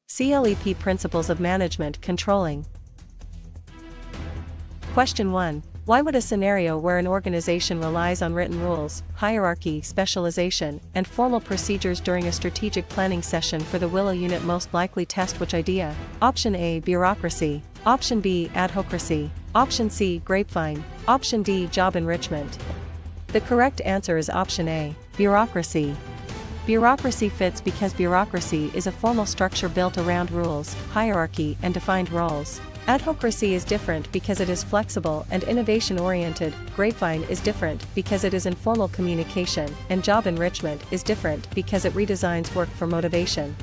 CLEP Principles of Management Controlling. Question 1. Why would a scenario where an organization relies on written rules, hierarchy, specialization, and formal procedures during a strategic planning session for the Willow unit most likely test which idea? Option A. Bureaucracy. Option B. Adhocracy. Option C. Grapevine. Option D. Job enrichment. The correct answer is option A. Bureaucracy. Bureaucracy fits because bureaucracy is a formal structure built around rules, hierarchy, and defined roles. Adhocracy is different because it is flexible and innovation-oriented, grapevine is different because it is informal communication, and job enrichment is different because it redesigns work for motivation.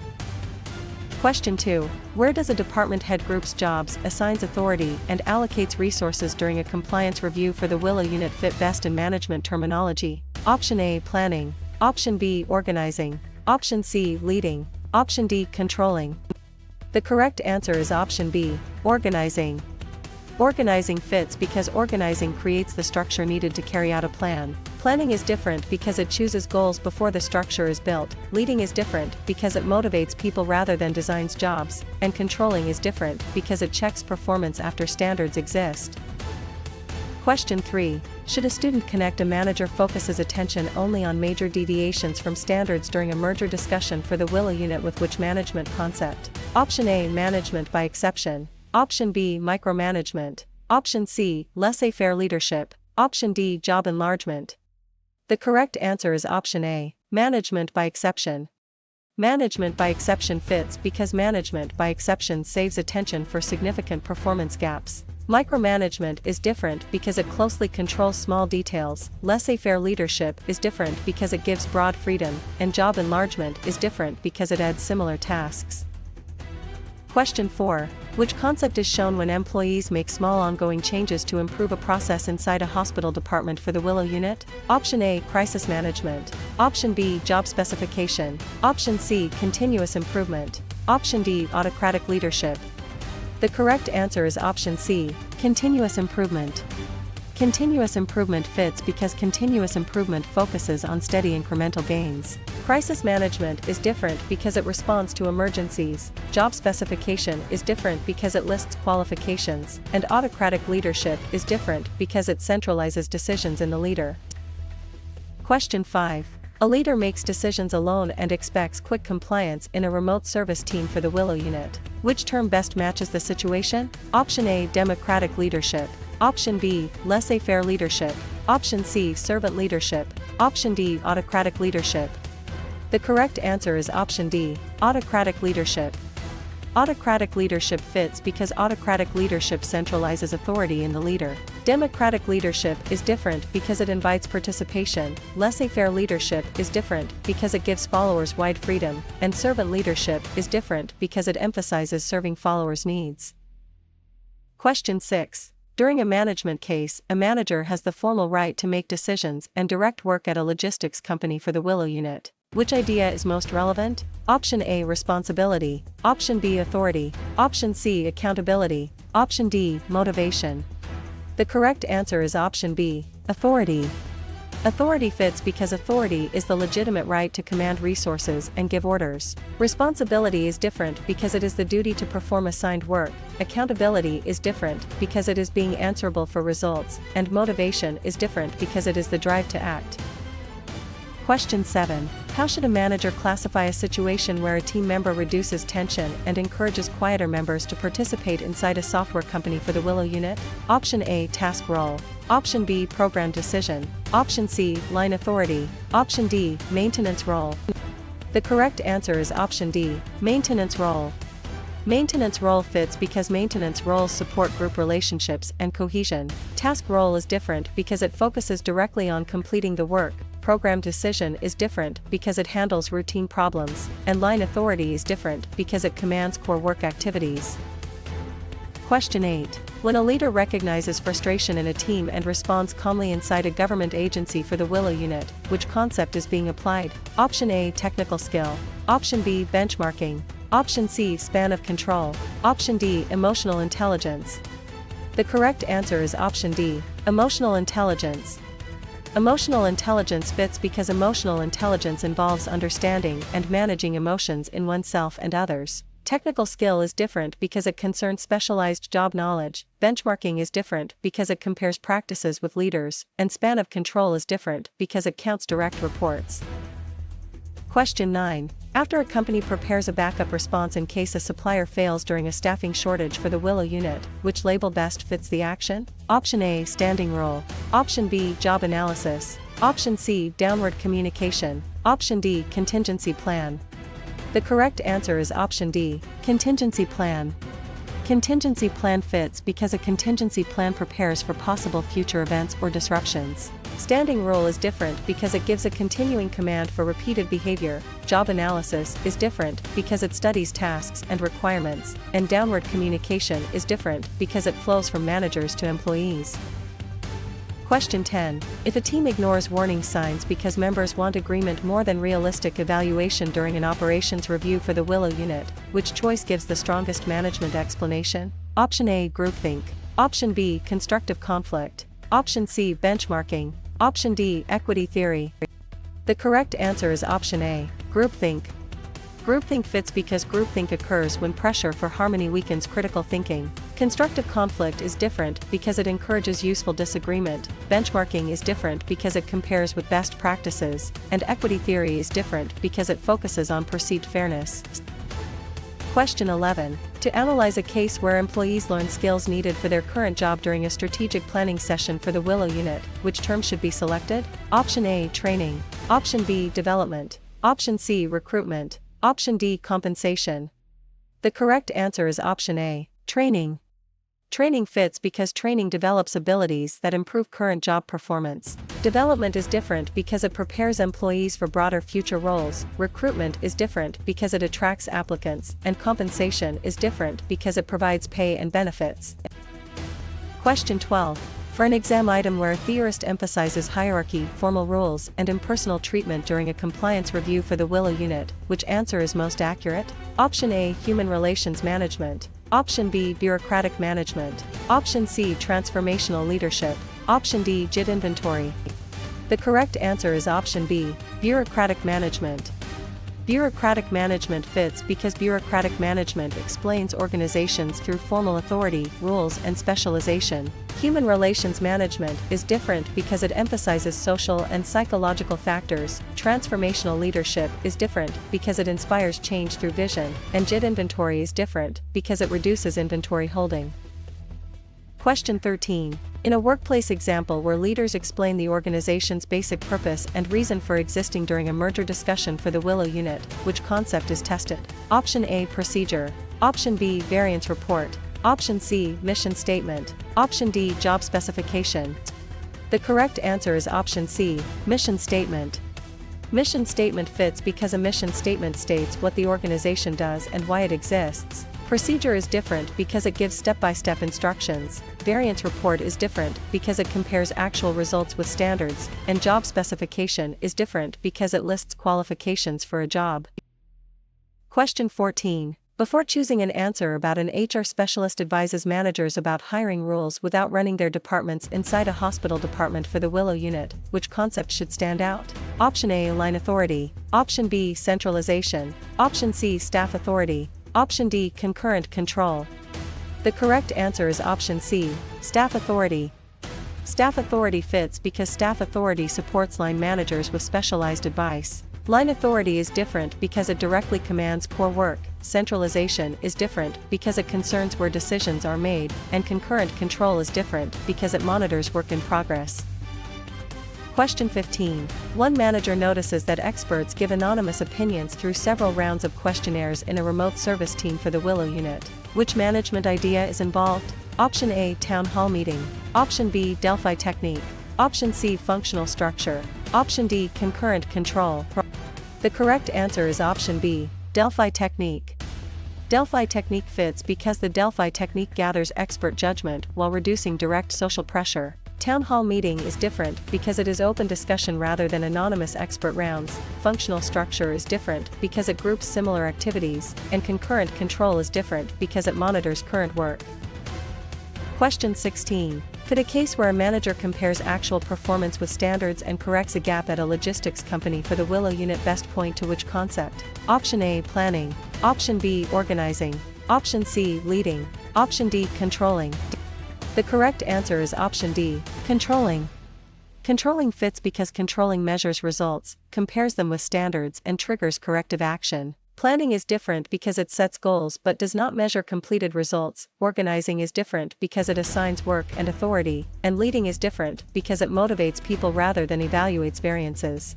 Question 2. Where does a department head groups jobs, assigns authority, and allocates resources during a compliance review for the Willow unit fit best in management terminology? Option A. Planning. Option B. Organizing. Option C. Leading. Option D. Controlling. The correct answer is option B. Organizing. Organizing fits because organizing creates the structure needed to carry out a plan. Planning is different because it chooses goals before the structure is built. Leading is different because it motivates people rather than designs jobs. And controlling is different because it checks performance after standards exist. Question 3. Should a student connect a manager focuses attention only on major deviations from standards during a merger discussion for the Willow unit with which management concept? Option A. Management by exception. Option B. Micromanagement. Option C. Laissez-faire leadership. Option D. Job enlargement. The correct answer is option A. Management by exception. Management by exception fits because management by exception saves attention for significant performance gaps. Micromanagement is different because it closely controls small details, laissez-faire leadership is different because it gives broad freedom, and job enlargement is different because it adds similar tasks. Question 4. Which concept is shown when employees make small ongoing changes to improve a process inside a hospital department for the Willow unit? Option A. Crisis management. Option B. Job specification. Option C. Continuous improvement. Option D. Autocratic leadership. The correct answer is option C. Continuous improvement. Continuous improvement fits because continuous improvement focuses on steady incremental gains. Crisis management is different because it responds to emergencies. Job specification is different because it lists qualifications, and autocratic leadership is different because it centralizes decisions in the leader. Question 5. A leader makes decisions alone and expects quick compliance in a remote service team for the Willow unit. Which term best matches the situation? Option A. Democratic leadership. Option B. Laissez-faire leadership. Option C. Servant leadership. Option D. Autocratic leadership. The correct answer is option D. Autocratic leadership. Autocratic leadership fits because autocratic leadership centralizes authority in the leader. Democratic leadership is different because it invites participation. Laissez-faire leadership is different because it gives followers wide freedom, and servant leadership is different because it emphasizes serving followers' needs. Question 6. During a management case, a manager has the formal right to make decisions and direct work at a logistics company for the Willow unit. Which idea is most relevant? Option A. Responsibility. Option B. Authority. Option C. Accountability. Option D. Motivation. The correct answer is option B. Authority. Authority fits because authority is the legitimate right to command resources and give orders. Responsibility is different because it is the duty to perform assigned work. Accountability is different because it is being answerable for results, and motivation is different because it is the drive to act. Question 7. How should a manager classify a situation where a team member reduces tension and encourages quieter members to participate inside a software company for the Willow unit? Option A. Task role. Option B. Program decision. Option C. Line authority. Option D. Maintenance role. The correct answer is option D. Maintenance role. Maintenance role fits because maintenance roles support group relationships and cohesion. Task role is different because it focuses directly on completing the work. Program decision is different because it handles routine problems, and line authority is different because it commands core work activities. Question 8. When a leader recognizes frustration in a team and responds calmly inside a government agency for the Willow unit, which concept is being applied? Option A. Technical skill. Option B. Benchmarking. Option C. Span of control. Option D. Emotional intelligence. The correct answer is option D. Emotional intelligence. Emotional intelligence fits because emotional intelligence involves understanding and managing emotions in oneself and others. Technical skill is different because it concerns specialized job knowledge, benchmarking is different because it compares practices with leaders, and span of control is different because it counts direct reports. Question 9. After a company prepares a backup response in case a supplier fails during a staffing shortage for the Willow unit, which label best fits the action? Option A, standing rule. Option B, job analysis. Option C, downward communication. Option D, contingency plan. The correct answer is option D, contingency plan. Contingency plan fits because a contingency plan prepares for possible future events or disruptions. Standing rule is different because it gives a continuing command for repeated behavior. Job analysis is different because it studies tasks and requirements, and downward communication is different because it flows from managers to employees. Question 10. If a team ignores warning signs because members want agreement more than realistic evaluation during an operations review for the Willow unit, which choice gives the strongest management explanation? Option A, groupthink. Option B, constructive conflict. Option C, benchmarking. Option D, equity theory. The correct answer is option A, groupthink. Groupthink fits because groupthink occurs when pressure for harmony weakens critical thinking. Constructive conflict is different because it encourages useful disagreement. Benchmarking is different because it compares with best practices, and equity theory is different because it focuses on perceived fairness. Question 11. To analyze a case where employees learn skills needed for their current job during a strategic planning session for the Willow unit, which term should be selected? Option A, training. Option B, development. Option C, recruitment. Option D, compensation. The correct answer is option A, training. Training fits because training develops abilities that improve current job performance. Development is different because it prepares employees for broader future roles. Recruitment is different because it attracts applicants, and compensation is different because it provides pay and benefits. Question 12. For an exam item where a theorist emphasizes hierarchy, formal rules, and impersonal treatment during a compliance review for the Willow unit, which answer is most accurate? Option A, human relations management. Option B, bureaucratic management. Option C, transformational leadership. Option D, JIT inventory. The correct answer is option B, bureaucratic management. Bureaucratic management fits because bureaucratic management explains organizations through formal authority, rules, and specialization. Human relations management is different because it emphasizes social and psychological factors. Transformational leadership is different because it inspires change through vision, and JIT inventory is different because it reduces inventory holding. Question 13. In a workplace example where leaders explain the organization's basic purpose and reason for existing during a merger discussion for the Willow unit, which concept is tested? Option A, procedure. Option B, variance report. Option C, mission statement. Option D, job specification. The correct answer is option C, mission statement. Mission statement fits because a mission statement states what the organization does and why it exists. Procedure is different because it gives step-by-step instructions. Variance report is different because it compares actual results with standards, and job specification is different because it lists qualifications for a job. Question 14. Before choosing an answer about an HR specialist advises managers about hiring rules without running their departments inside a hospital department for the Willow unit, which concept should stand out? Option A, line authority. Option B, centralization. Option C, staff authority. Option D, concurrent control. The correct answer is option C, staff authority. Staff authority fits because staff authority supports line managers with specialized advice. Line authority is different because it directly commands core work. Centralization is different because it concerns where decisions are made, and concurrent control is different because it monitors work in progress. Question 15. One manager notices that experts give anonymous opinions through several rounds of questionnaires in a remote service team for the Willow unit. Which management idea is involved? Option A, town hall meeting. Option B, Delphi technique. Option C, functional structure. Option D, concurrent control. The correct answer is option B, Delphi technique. Delphi technique fits because the Delphi technique gathers expert judgment while reducing direct social pressure. Town hall meeting is different because it is open discussion rather than anonymous expert rounds. Functional structure is different because it groups similar activities, and concurrent control is different because it monitors current work. Question 16. Could a case where a manager compares actual performance with standards and corrects a gap at a logistics company for the Willow unit best point to which concept? Option A, planning. Option B, organizing. Option C, leading. Option D, controlling. The correct answer is option D, controlling. Controlling fits because controlling measures results, compares them with standards, and triggers corrective action. Planning is different because it sets goals but does not measure completed results. Organizing is different because it assigns work and authority, and leading is different because it motivates people rather than evaluates variances.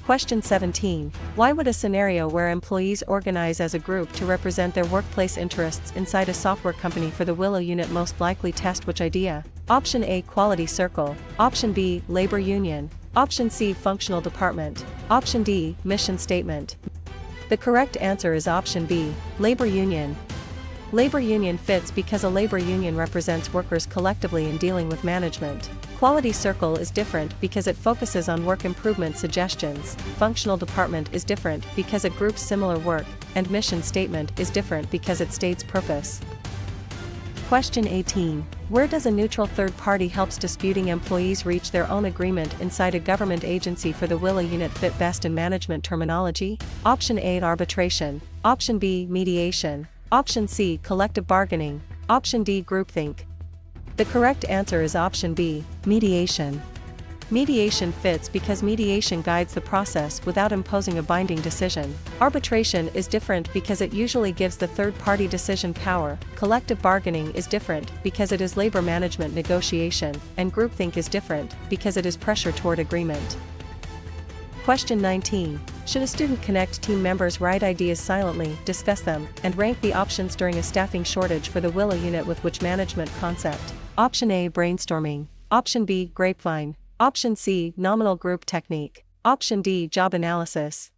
Question 17. Why would a scenario where employees organize as a group to represent their workplace interests inside a software company for the Willow unit most likely test which idea? Option A, quality circle. Option B, labor union. Option C, functional department. Option D, mission statement. The correct answer is option B, labor union. Labor union fits because a labor union represents workers collectively in dealing with management. Quality circle is different because it focuses on work improvement suggestions. Functional department is different because it groups similar work, and mission statement is different because it states purpose. Question 18. Where does a neutral third party helps disputing employees reach their own agreement inside a government agency for the Willow unit fit best in management terminology? Option A, arbitration. Option B, mediation. Option C, collective bargaining. Option D, groupthink. The correct answer is option B, mediation. Mediation fits because mediation guides the process without imposing a binding decision. Arbitration is different because it usually gives the third-party decision power. Collective bargaining is different because it is labor management negotiation, and groupthink is different because it is pressure toward agreement. Question 19. Should a student connect team members' write ideas silently, discuss them, and rank the options during a staffing shortage for the Willow unit with which management concept? Option A, brainstorming. Option B, grapevine. Option C, nominal group technique. Option D, job analysis.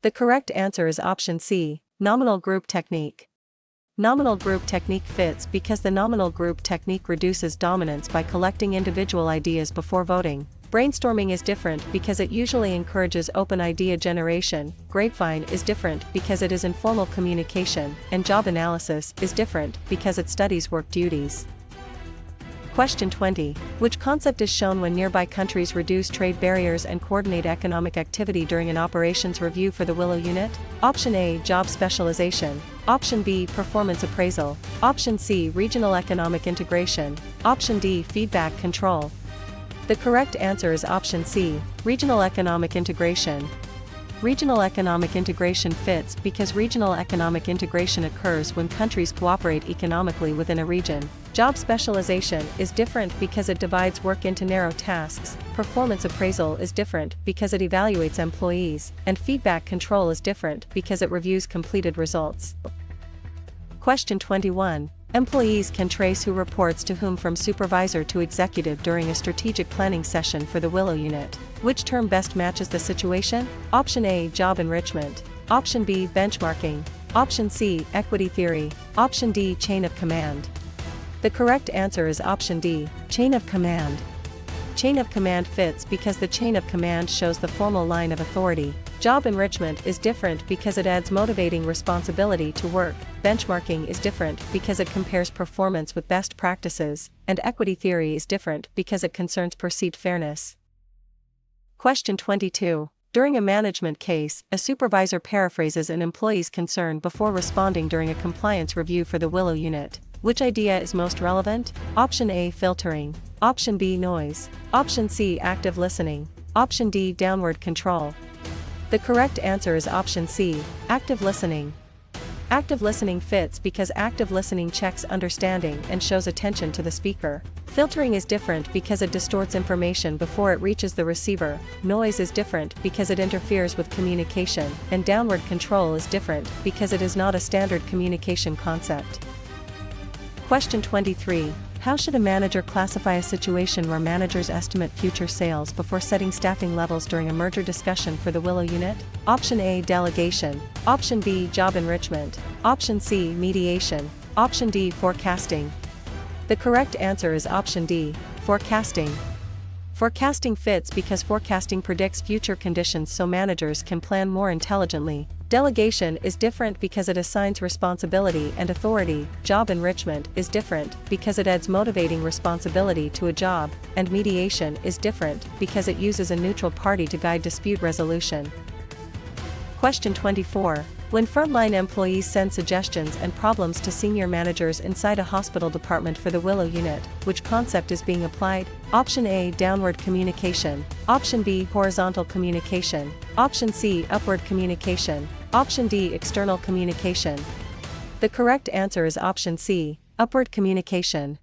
The correct answer is option C, nominal group technique. Nominal group technique fits because the nominal group technique reduces dominance by collecting individual ideas before voting. Brainstorming is different because it usually encourages open idea generation. Grapevine is different because it is informal communication, and job analysis is different because it studies work duties. Question 20. Which concept is shown when nearby countries reduce trade barriers and coordinate economic activity during an operations review for the Willow unit? Option A, job specialization. Option B, performance appraisal. Option C, regional economic integration. Option D, feedback control. The correct answer is option C, regional economic integration. Regional economic integration fits because regional economic integration occurs when countries cooperate economically within a region. Job specialization is different because it divides work into narrow tasks. Performance appraisal is different because it evaluates employees, and feedback control is different because it reviews completed results. Question 21. Employees can trace who reports to whom from supervisor to executive during a strategic planning session for the Willow unit. Which term best matches the situation? Option A, job enrichment. Option B, benchmarking. Option C, equity theory. Option D, chain of command. The correct answer is option D, chain of command. Chain of command fits because the chain of command shows the formal line of authority. Job enrichment is different because it adds motivating responsibility to work. Benchmarking is different because it compares performance with best practices, and equity theory is different because it concerns perceived fairness. Question 22. During a management case, a supervisor paraphrases an employee's concern before responding during a compliance review for the Willow unit. Which idea is most relevant? Option A, filtering. Option B, noise. Option C, active listening. Option D, downward control. The correct answer is option C, active listening. Active listening fits because active listening checks understanding and shows attention to the speaker. Filtering is different because it distorts information before it reaches the receiver. Noise is different because it interferes with communication, and downward control is different because it is not a standard communication concept. Question 23. How should a manager classify a situation where managers estimate future sales before setting staffing levels during a merger discussion for the Willow unit? Option A, delegation. Option B, job enrichment. Option C, mediation. Option D, forecasting. The correct answer is option D, forecasting. Forecasting fits because forecasting predicts future conditions so managers can plan more intelligently. Delegation is different because it assigns responsibility and authority. Job enrichment is different because it adds motivating responsibility to a job, and mediation is different because it uses a neutral party to guide dispute resolution. Question 24. When frontline employees send suggestions and problems to senior managers inside a hospital department for the Willow unit, which concept is being applied? Option A, downward communication. Option B, horizontal communication. Option C, upward communication. Option D, external communication. The correct answer is option C, upward communication.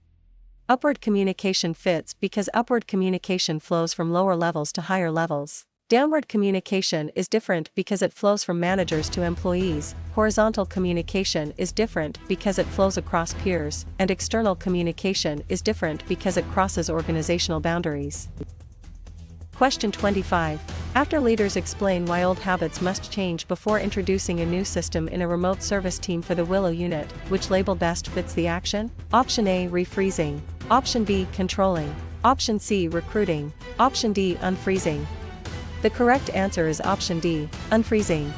Upward communication fits because upward communication flows from lower levels to higher levels. Downward communication is different because it flows from managers to employees, horizontal communication is different because it flows across peers, and external communication is different because it crosses organizational boundaries. Question 25. After leaders explain why old habits must change before introducing a new system in a remote service team for the Willow unit, which label best fits the action? Option A, refreezing. Option B, controlling. Option C, recruiting. Option D, unfreezing. The correct answer is option D, unfreezing.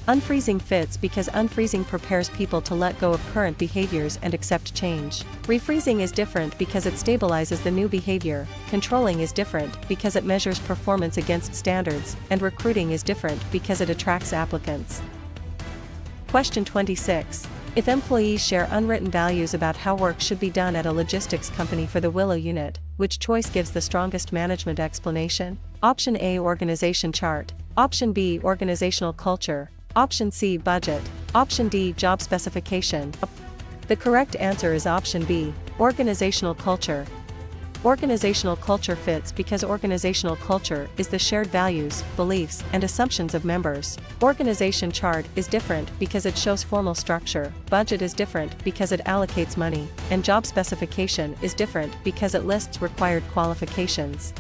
Unfreezing fits because unfreezing prepares people to let go of current behaviors and accept change. Refreezing is different because it stabilizes the new behavior, controlling is different because it measures performance against standards, and recruiting is different because it attracts applicants. Question 26. If employees share unwritten values about how work should be done at a logistics company for the Willow unit, which choice gives the strongest management explanation? Option A, organization chart. Option B, organizational culture. Option C, budget. Option D, job specification. The correct answer is option B, organizational culture. Organizational culture fits because organizational culture is the shared values, beliefs, and assumptions of members. Organization chart is different because it shows formal structure, budget is different because it allocates money, and job specification is different because it lists required qualifications.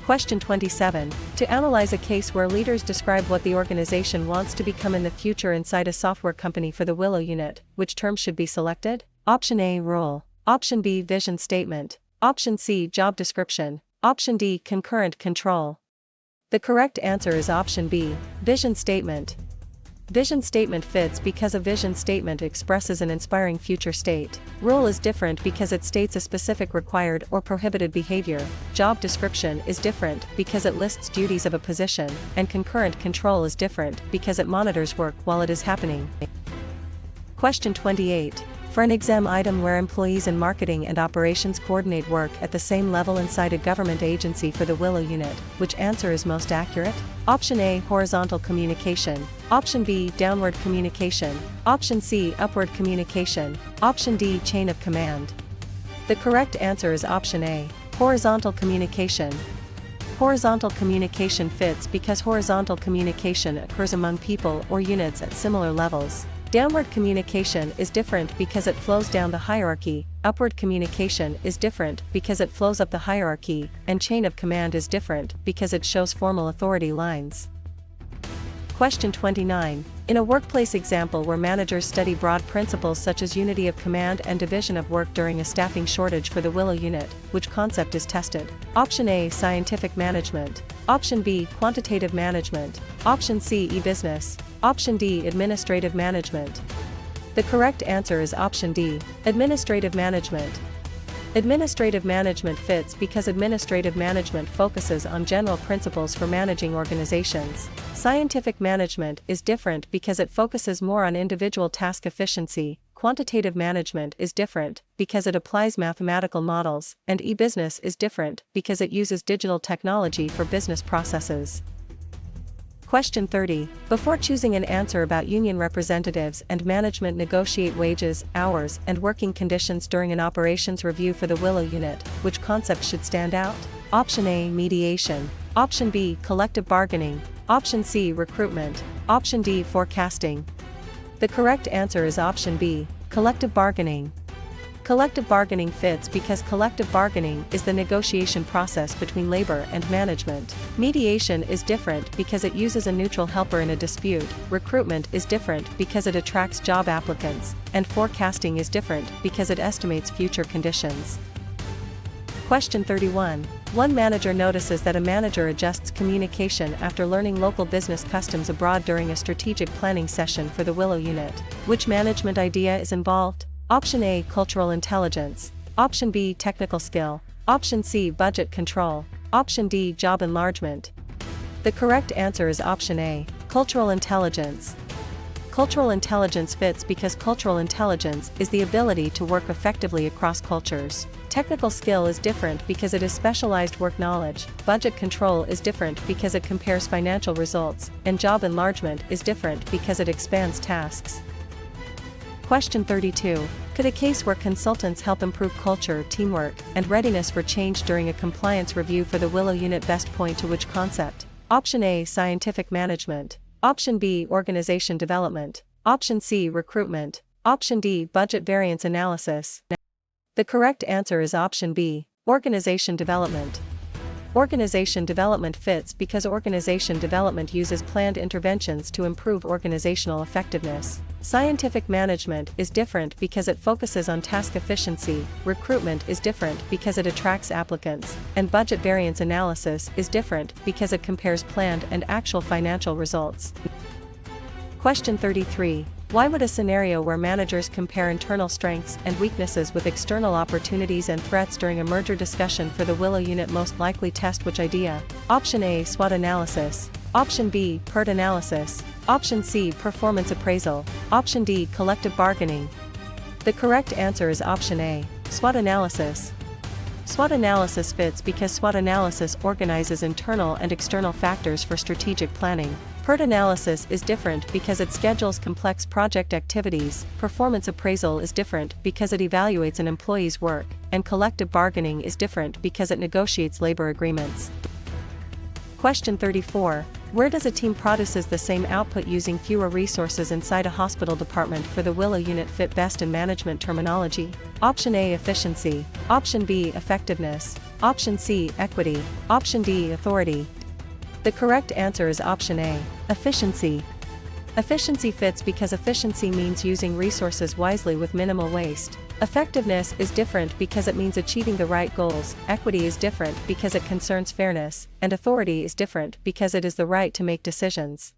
Question 27. To analyze a case where leaders describe what the organization wants to become in the future inside a software company for the Willow unit, which term should be selected? Option A, role. Option B, vision statement. Option C, job description. Option D, concurrent control. The correct answer is option B, vision statement. Vision statement fits because a vision statement expresses an inspiring future state. Role is different because it states a specific required or prohibited behavior. Job description is different because it lists duties of a position, and concurrent control is different because it monitors work while it is happening. Question 28. For an exam item where employees in marketing and operations coordinate work at the same level inside a government agency for the Willow unit, which answer is most accurate? Option A, horizontal communication. Option B, downward communication. Option C, upward communication. Option D, chain of command. The correct answer is option A, horizontal communication. Horizontal communication fits because horizontal communication occurs among people or units at similar levels. Downward communication is different because it flows down the hierarchy, upward communication is different because it flows up the hierarchy, and chain of command is different because it shows formal authority lines. Question 29. In a workplace example where managers study broad principles such as unity of command and division of work during a staffing shortage for the Willow unit, which concept is tested? Option A, scientific management. Option B, quantitative management. Option C, e-business. Option D, administrative management. The correct answer is option D, administrative management. Administrative management fits because administrative management focuses on general principles for managing organizations. Scientific management is different because it focuses more on individual task efficiency. Quantitative management is different because it applies mathematical models, and e-business is different because it uses digital technology for business processes. Question 30. Before choosing an answer about union representatives and management negotiate wages, hours, and working conditions during an operations review for the Willow unit, which concept should stand out? Option A, mediation. Option B, collective bargaining. Option C, recruitment. Option D, forecasting. The correct answer is option B, collective bargaining. Collective bargaining fits because collective bargaining is the negotiation process between labor and management. Mediation is different because it uses a neutral helper in a dispute. Recruitment is different because it attracts job applicants, and forecasting is different because it estimates future conditions. Question 31. One manager notices that a manager adjusts communication after learning local business customs abroad during a strategic planning session for the Willow unit. Which management idea is involved? Option A, cultural intelligence. Option B, technical skill. Option C, budget control. Option D, job enlargement. The correct answer is option A, cultural intelligence. Cultural intelligence fits because cultural intelligence is the ability to work effectively across cultures. Technical skill is different because it is specialized work knowledge. Budget control is different because it compares financial results, and job enlargement is different because it expands tasks. Question 32. Could a case where consultants help improve culture, teamwork, and readiness for change during a compliance review for the Willow unit best point to which concept? Option A, scientific management. Option B, organization development. Option C, recruitment. Option D, budget variance analysis. The correct answer is option B, organization development. Organization development fits because organization development uses planned interventions to improve organizational effectiveness. Scientific management is different because it focuses on task efficiency, recruitment is different because it attracts applicants, and budget variance analysis is different because it compares planned and actual financial results. Question 33. Why would a scenario where managers compare internal strengths and weaknesses with external opportunities and threats during a merger discussion for the Willow unit most likely test which idea? Option A, SWOT analysis. Option B, PERT analysis. Option C, performance appraisal. Option D, collective bargaining. The correct answer is option A, SWOT analysis. SWOT analysis fits because SWOT analysis organizes internal and external factors for strategic planning. PERT analysis is different because it schedules complex project activities, performance appraisal is different because it evaluates an employee's work, and collective bargaining is different because it negotiates labor agreements. Question 34. Where does a team produces the same output using fewer resources inside a hospital department for the Willow unit fit best in management terminology? Option A, efficiency. Option B, effectiveness. Option C, equity. Option D, authority. The correct answer is option A, efficiency. Efficiency fits because efficiency means using resources wisely with minimal waste. Effectiveness is different because it means achieving the right goals, equity is different because it concerns fairness, and authority is different because it is the right to make decisions.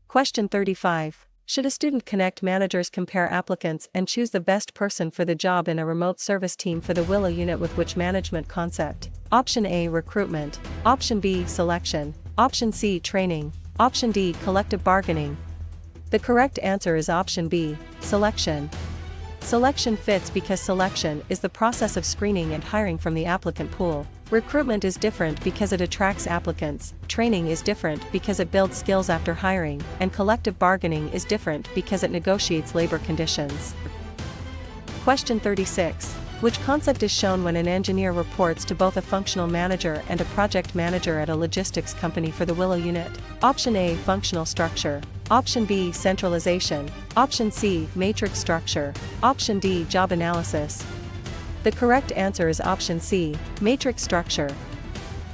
Question 35. Should a student connect managers compare applicants and choose the best person for the job in a remote service team for the Willow unit with which management concept? Option A, recruitment. Option B, selection. Option C, training. Option D, collective bargaining. The correct answer is option B, selection. Selection fits because selection is the process of screening and hiring from the applicant pool. Recruitment is different because it attracts applicants, training is different because it builds skills after hiring, and collective bargaining is different because it negotiates labor conditions. Question 36. Which concept is shown when an engineer reports to both a functional manager and a project manager at a logistics company for the Willow unit? Option A, functional structure. Option B, centralization. Option C, matrix structure. Option D, job analysis. The correct answer is option C, matrix structure.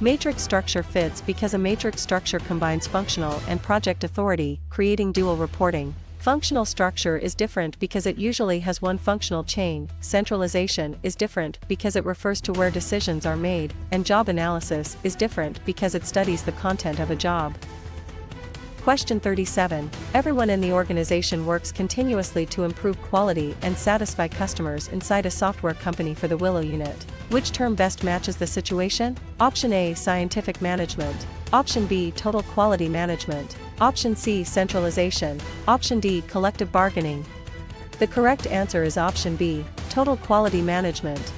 Matrix structure fits because a matrix structure combines functional and project authority, creating dual reporting. Functional structure is different because it usually has one functional chain, centralization is different because it refers to where decisions are made, and job analysis is different because it studies the content of a job. Question 37. Everyone in the organization works continuously to improve quality and satisfy customers inside a software company for the Willow unit. Which term best matches the situation? Option A, scientific management. Option B, total quality management. Option C, centralization. Option D, collective bargaining. The correct answer is option B, total quality management.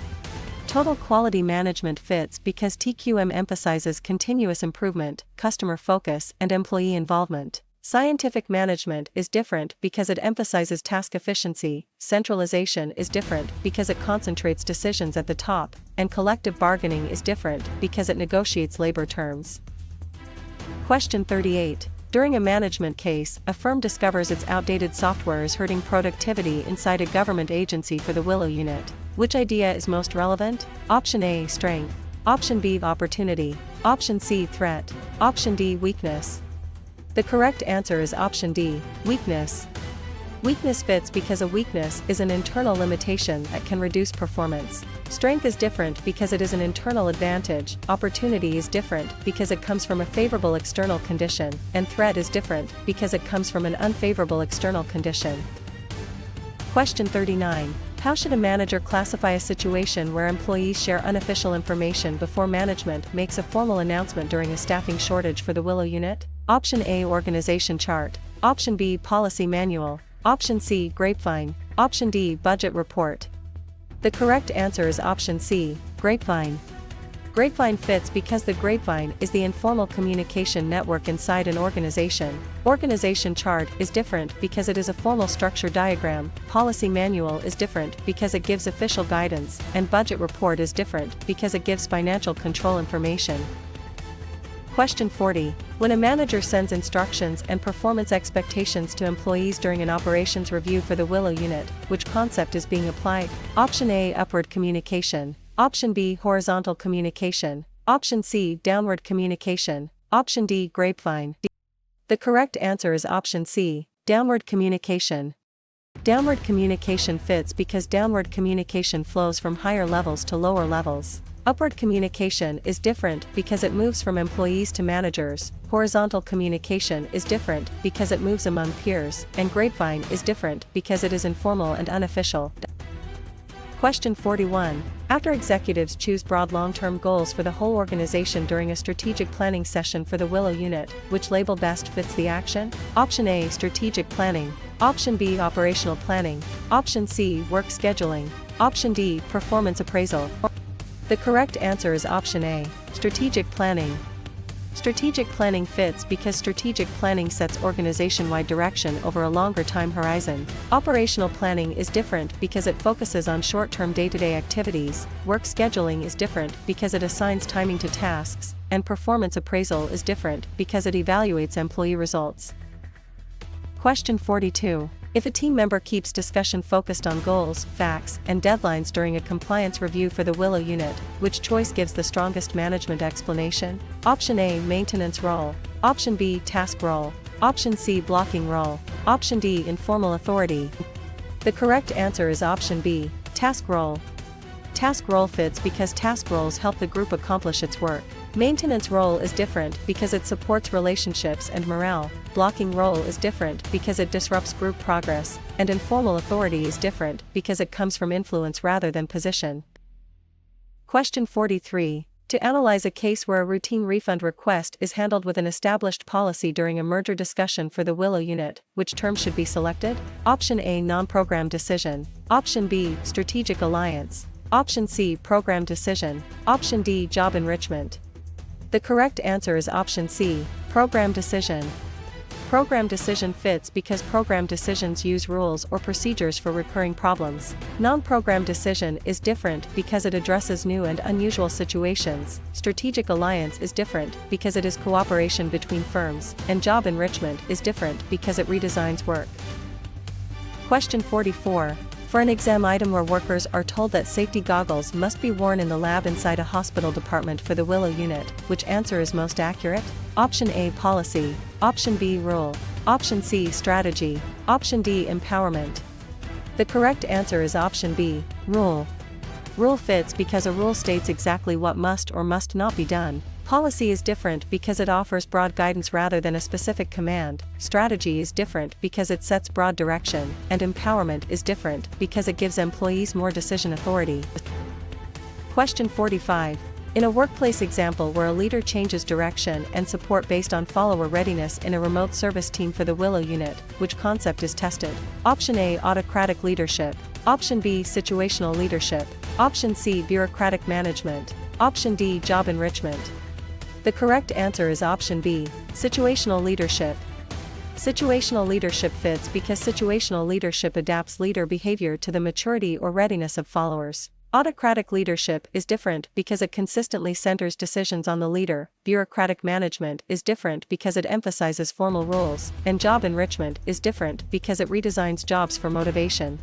Total quality management fits because TQM emphasizes continuous improvement, customer focus, and employee involvement. Scientific management is different because it emphasizes task efficiency, centralization is different because it concentrates decisions at the top, and collective bargaining is different because it negotiates labor terms. Question 38. During a management case, a firm discovers its outdated software is hurting productivity inside a government agency for the Willow unit. Which idea is most relevant? Option A, strength. Option B, opportunity. Option C, threat. Option D, weakness. The correct answer is option D, weakness. Weakness fits because a weakness is an internal limitation that can reduce performance. Strength is different because it is an internal advantage, opportunity is different because it comes from a favorable external condition, and threat is different because it comes from an unfavorable external condition. Question 39. How should a manager classify a situation where employees share unofficial information before management makes a formal announcement during a staffing shortage for the Willow unit? Option A, organization chart. Option B, policy manual. Option C, grapevine. Option D, budget report. The correct answer is option C, grapevine. Grapevine fits because the grapevine is the informal communication network inside an organization. Organization chart is different because it is a formal structure diagram. Policy manual is different because it gives official guidance, and budget report is different because it gives financial control information. Question 40. When a manager sends instructions and performance expectations to employees during an operations review for the Willow unit, which concept is being applied? Option A, upward communication. Option B, horizontal communication. Option C, downward communication. Option D, grapevine. The correct answer is option C, downward communication. Downward communication fits because downward communication flows from higher levels to lower levels. Upward communication is different because it moves from employees to managers. Horizontal communication is different because it moves among peers, and grapevine is different because it is informal and unofficial. Question 41. After executives choose broad long-term goals for the whole organization during a strategic planning session for the Willow unit, which label best fits the action? Option A, strategic planning. Option B, operational planning. Option C, work scheduling. Option D, performance appraisal. The correct answer is option A, strategic planning. Strategic planning fits because strategic planning sets organization-wide direction over a longer time horizon. Operational planning is different because it focuses on short-term day-to-day activities. Work scheduling is different because it assigns timing to tasks, and performance appraisal is different because it evaluates employee results. Question 42. If a team member keeps discussion focused on goals, facts, and deadlines during a compliance review for the Willow unit, which choice gives the strongest management explanation? Option A, maintenance role. Option B, task role. Option C, blocking role. Option D, informal authority. The correct answer is option B, task role. Task role fits because task roles help the group accomplish its work. Maintenance role is different because it supports relationships and morale. Blocking role is different because it disrupts group progress, and informal authority is different because it comes from influence rather than position. Question 43. To analyze a case where a routine refund request is handled with an established policy during a merger discussion for the Willow unit, which term should be selected? Option A, non-program decision. Option B, strategic alliance. Option C, program decision. Option D, job enrichment. The correct answer is option C, program decision. Program decision fits because program decisions use rules or procedures for recurring problems. Non-program decision is different because it addresses new and unusual situations. Strategic alliance is different because it is cooperation between firms, and job enrichment is different because it redesigns work. Question 44. For an exam item where workers are told that safety goggles must be worn in the lab inside a hospital department for the Willow unit, which answer is most accurate? Option A, policy. Option B, rule. Option C, strategy. Option D, empowerment. The correct answer is option B, rule. Rule fits because a rule states exactly what must or must not be done. Policy is different because it offers broad guidance rather than a specific command. Strategy is different because it sets broad direction, and empowerment is different because it gives employees more decision authority. Question 45. In a workplace example where a leader changes direction and support based on follower readiness in a remote service team for the Willow unit, which concept is tested? Option A, autocratic leadership. Option B, situational leadership. Option C, bureaucratic management. Option D, job enrichment. The correct answer is option B, situational leadership. Situational leadership fits because situational leadership adapts leader behavior to the maturity or readiness of followers. Autocratic leadership is different because it consistently centers decisions on the leader. Bureaucratic management is different because it emphasizes formal rules, and job enrichment is different because it redesigns jobs for motivation.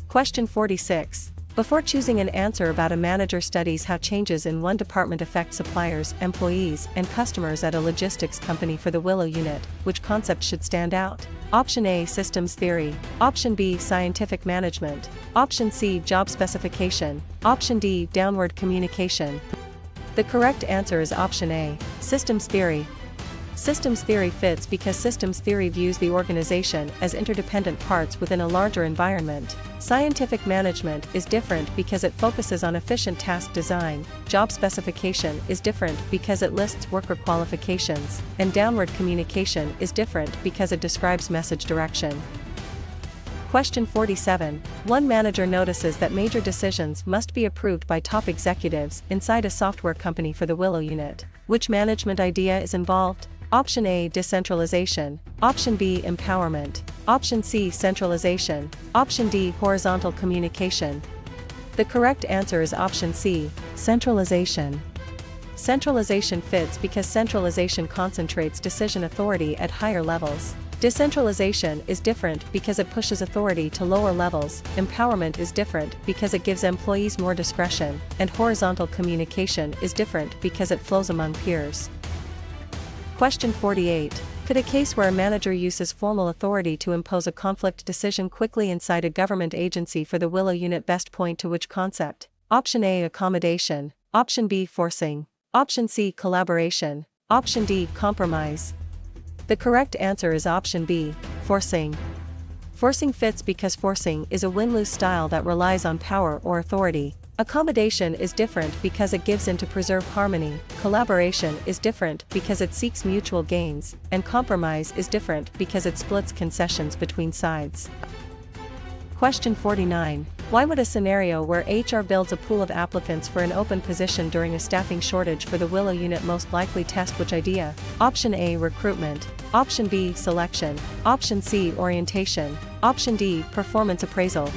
Question 46. Before choosing an answer about a manager studies how changes in one department affect suppliers, employees, and customers at a logistics company for the Willow unit, which concept should stand out? Option A, systems theory. Option B, scientific management. Option C, job specification. Option D, downward communication. The correct answer is option A, systems theory. Systems theory fits because systems theory views the organization as interdependent parts within a larger environment. Scientific management is different because it focuses on efficient task design, job specification is different because it lists worker qualifications, and downward communication is different because it describes message direction. Question 47. One manager notices that major decisions must be approved by top executives inside a software company for the Willow unit. Which management idea is involved? Option A, decentralization. Option B, empowerment. Option C, centralization. Option D, horizontal communication. The correct answer is option C, centralization. Centralization fits because centralization concentrates decision authority at higher levels. Decentralization is different because it pushes authority to lower levels, empowerment is different because it gives employees more discretion, and horizontal communication is different because it flows among peers. Question 48. Could a case where a manager uses formal authority to impose a conflict decision quickly inside a government agency for the Willow unit best point to which concept? Option A, accommodation. Option B, forcing. Option C, collaboration. Option D, compromise. The correct answer is option B, forcing. Forcing fits because forcing is a win-lose style that relies on power or authority. Accommodation is different because it gives in to preserve harmony, collaboration is different because it seeks mutual gains, and compromise is different because it splits concessions between sides. Question 49. Why would a scenario where HR builds a pool of applicants for an open position during a staffing shortage for the Willow unit most likely test which idea? Option A, recruitment. Option B, selection. Option C, orientation. Option D, performance appraisal.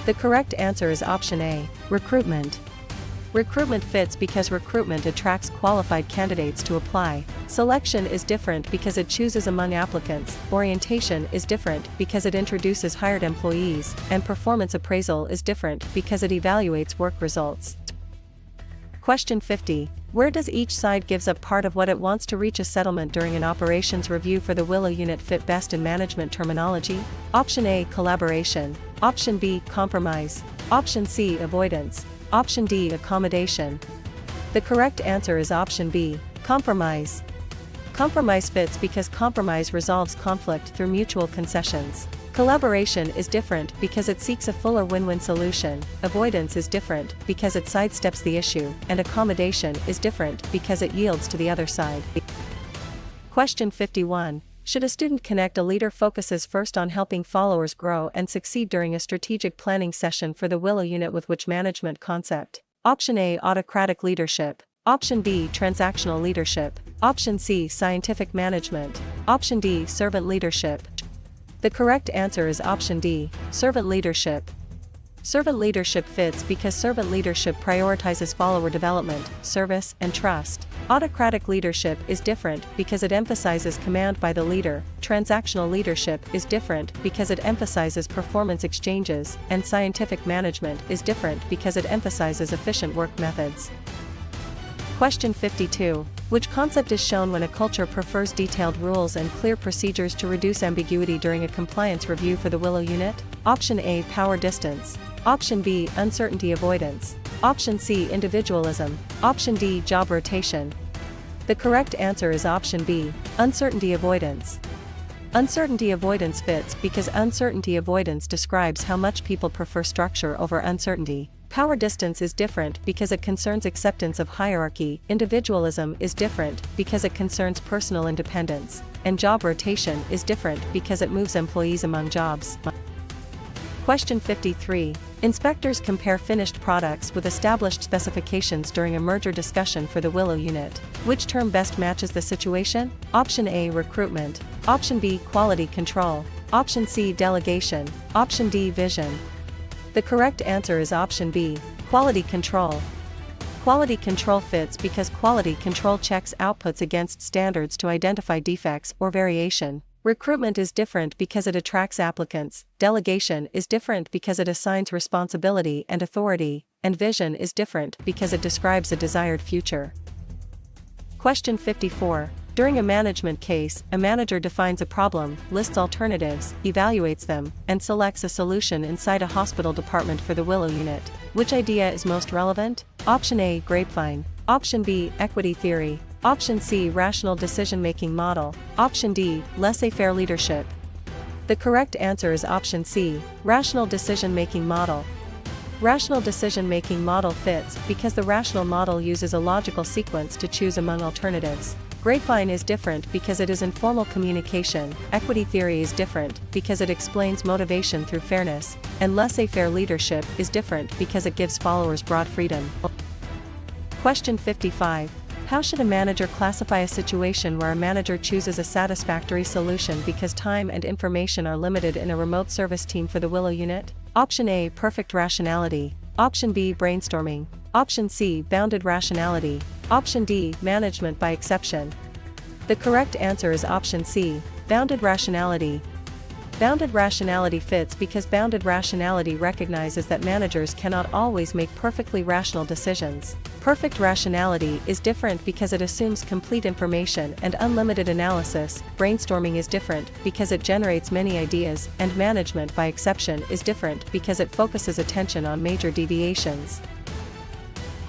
The correct answer is option A, recruitment. Recruitment fits because recruitment attracts qualified candidates to apply. Selection is different because it chooses among applicants. Orientation is different because it introduces hired employees, and performance appraisal is different because it evaluates work results. Question 50. Where does each side gives up part of what it wants to reach a settlement during an operations review for the Willow unit fit best in management terminology? Option A, collaboration. Option B, compromise. Option C, avoidance. Option D, accommodation. The correct answer is option B, compromise. Compromise fits because compromise resolves conflict through mutual concessions. Collaboration is different because it seeks a fuller win-win solution, avoidance is different because it sidesteps the issue, and accommodation is different because it yields to the other side. Question 51. Should a student connect? A leader focuses first on helping followers grow and succeed during a strategic planning session for the Willow unit with which management concept? Option A, autocratic leadership. Option B, transactional leadership. Option C, scientific management. Option D, servant leadership. The correct answer is option D, servant leadership. Servant leadership fits because servant leadership prioritizes follower development, service, and trust. Autocratic leadership is different because it emphasizes command by the leader. Transactional leadership is different because it emphasizes performance exchanges, and scientific management is different because it emphasizes efficient work methods. Question 52. Which concept is shown when a culture prefers detailed rules and clear procedures to reduce ambiguity during a compliance review for the Willow unit? Option A, power distance. Option B, uncertainty avoidance. Option C, individualism. Option D, job rotation. The correct answer is option B, uncertainty avoidance. Uncertainty avoidance fits because uncertainty avoidance describes how much people prefer structure over uncertainty. Power distance is different because it concerns acceptance of hierarchy. Individualism is different because it concerns personal independence. And job rotation is different because it moves employees among jobs. Question 53. Inspectors compare finished products with established specifications during a merger discussion for the Willow unit. Which term best matches the situation? Option A, recruitment. Option B, quality control. Option C, delegation. Option D, vision. The correct answer is option B, quality control. Quality control fits because quality control checks outputs against standards to identify defects or variation. Recruitment is different because it attracts applicants, delegation is different because it assigns responsibility and authority, and vision is different because it describes a desired future. Question 54. During a management case, a manager defines a problem, lists alternatives, evaluates them, and selects a solution inside a hospital department for the Willow unit. Which idea is most relevant? Option A, grapevine. Option B, equity theory. Option C, rational decision-making model. Option D, laissez-faire leadership. The correct answer is option C, rational decision-making model. Rational decision-making model fits because the rational model uses a logical sequence to choose among alternatives. Grapevine is different because it is informal communication, equity theory is different because it explains motivation through fairness, and laissez-faire leadership is different because it gives followers broad freedom. Question 55. How should a manager classify a situation where a manager chooses a satisfactory solution because time and information are limited in a remote service team for the Willow unit? Option A, perfect rationality. Option B, brainstorming. Option C, bounded rationality. Option D, management by exception. The correct answer is option C, bounded rationality. Bounded rationality fits because bounded rationality recognizes that managers cannot always make perfectly rational decisions. Perfect rationality is different because it assumes complete information and unlimited analysis. Brainstorming is different because it generates many ideas, and management by exception is different because it focuses attention on major deviations.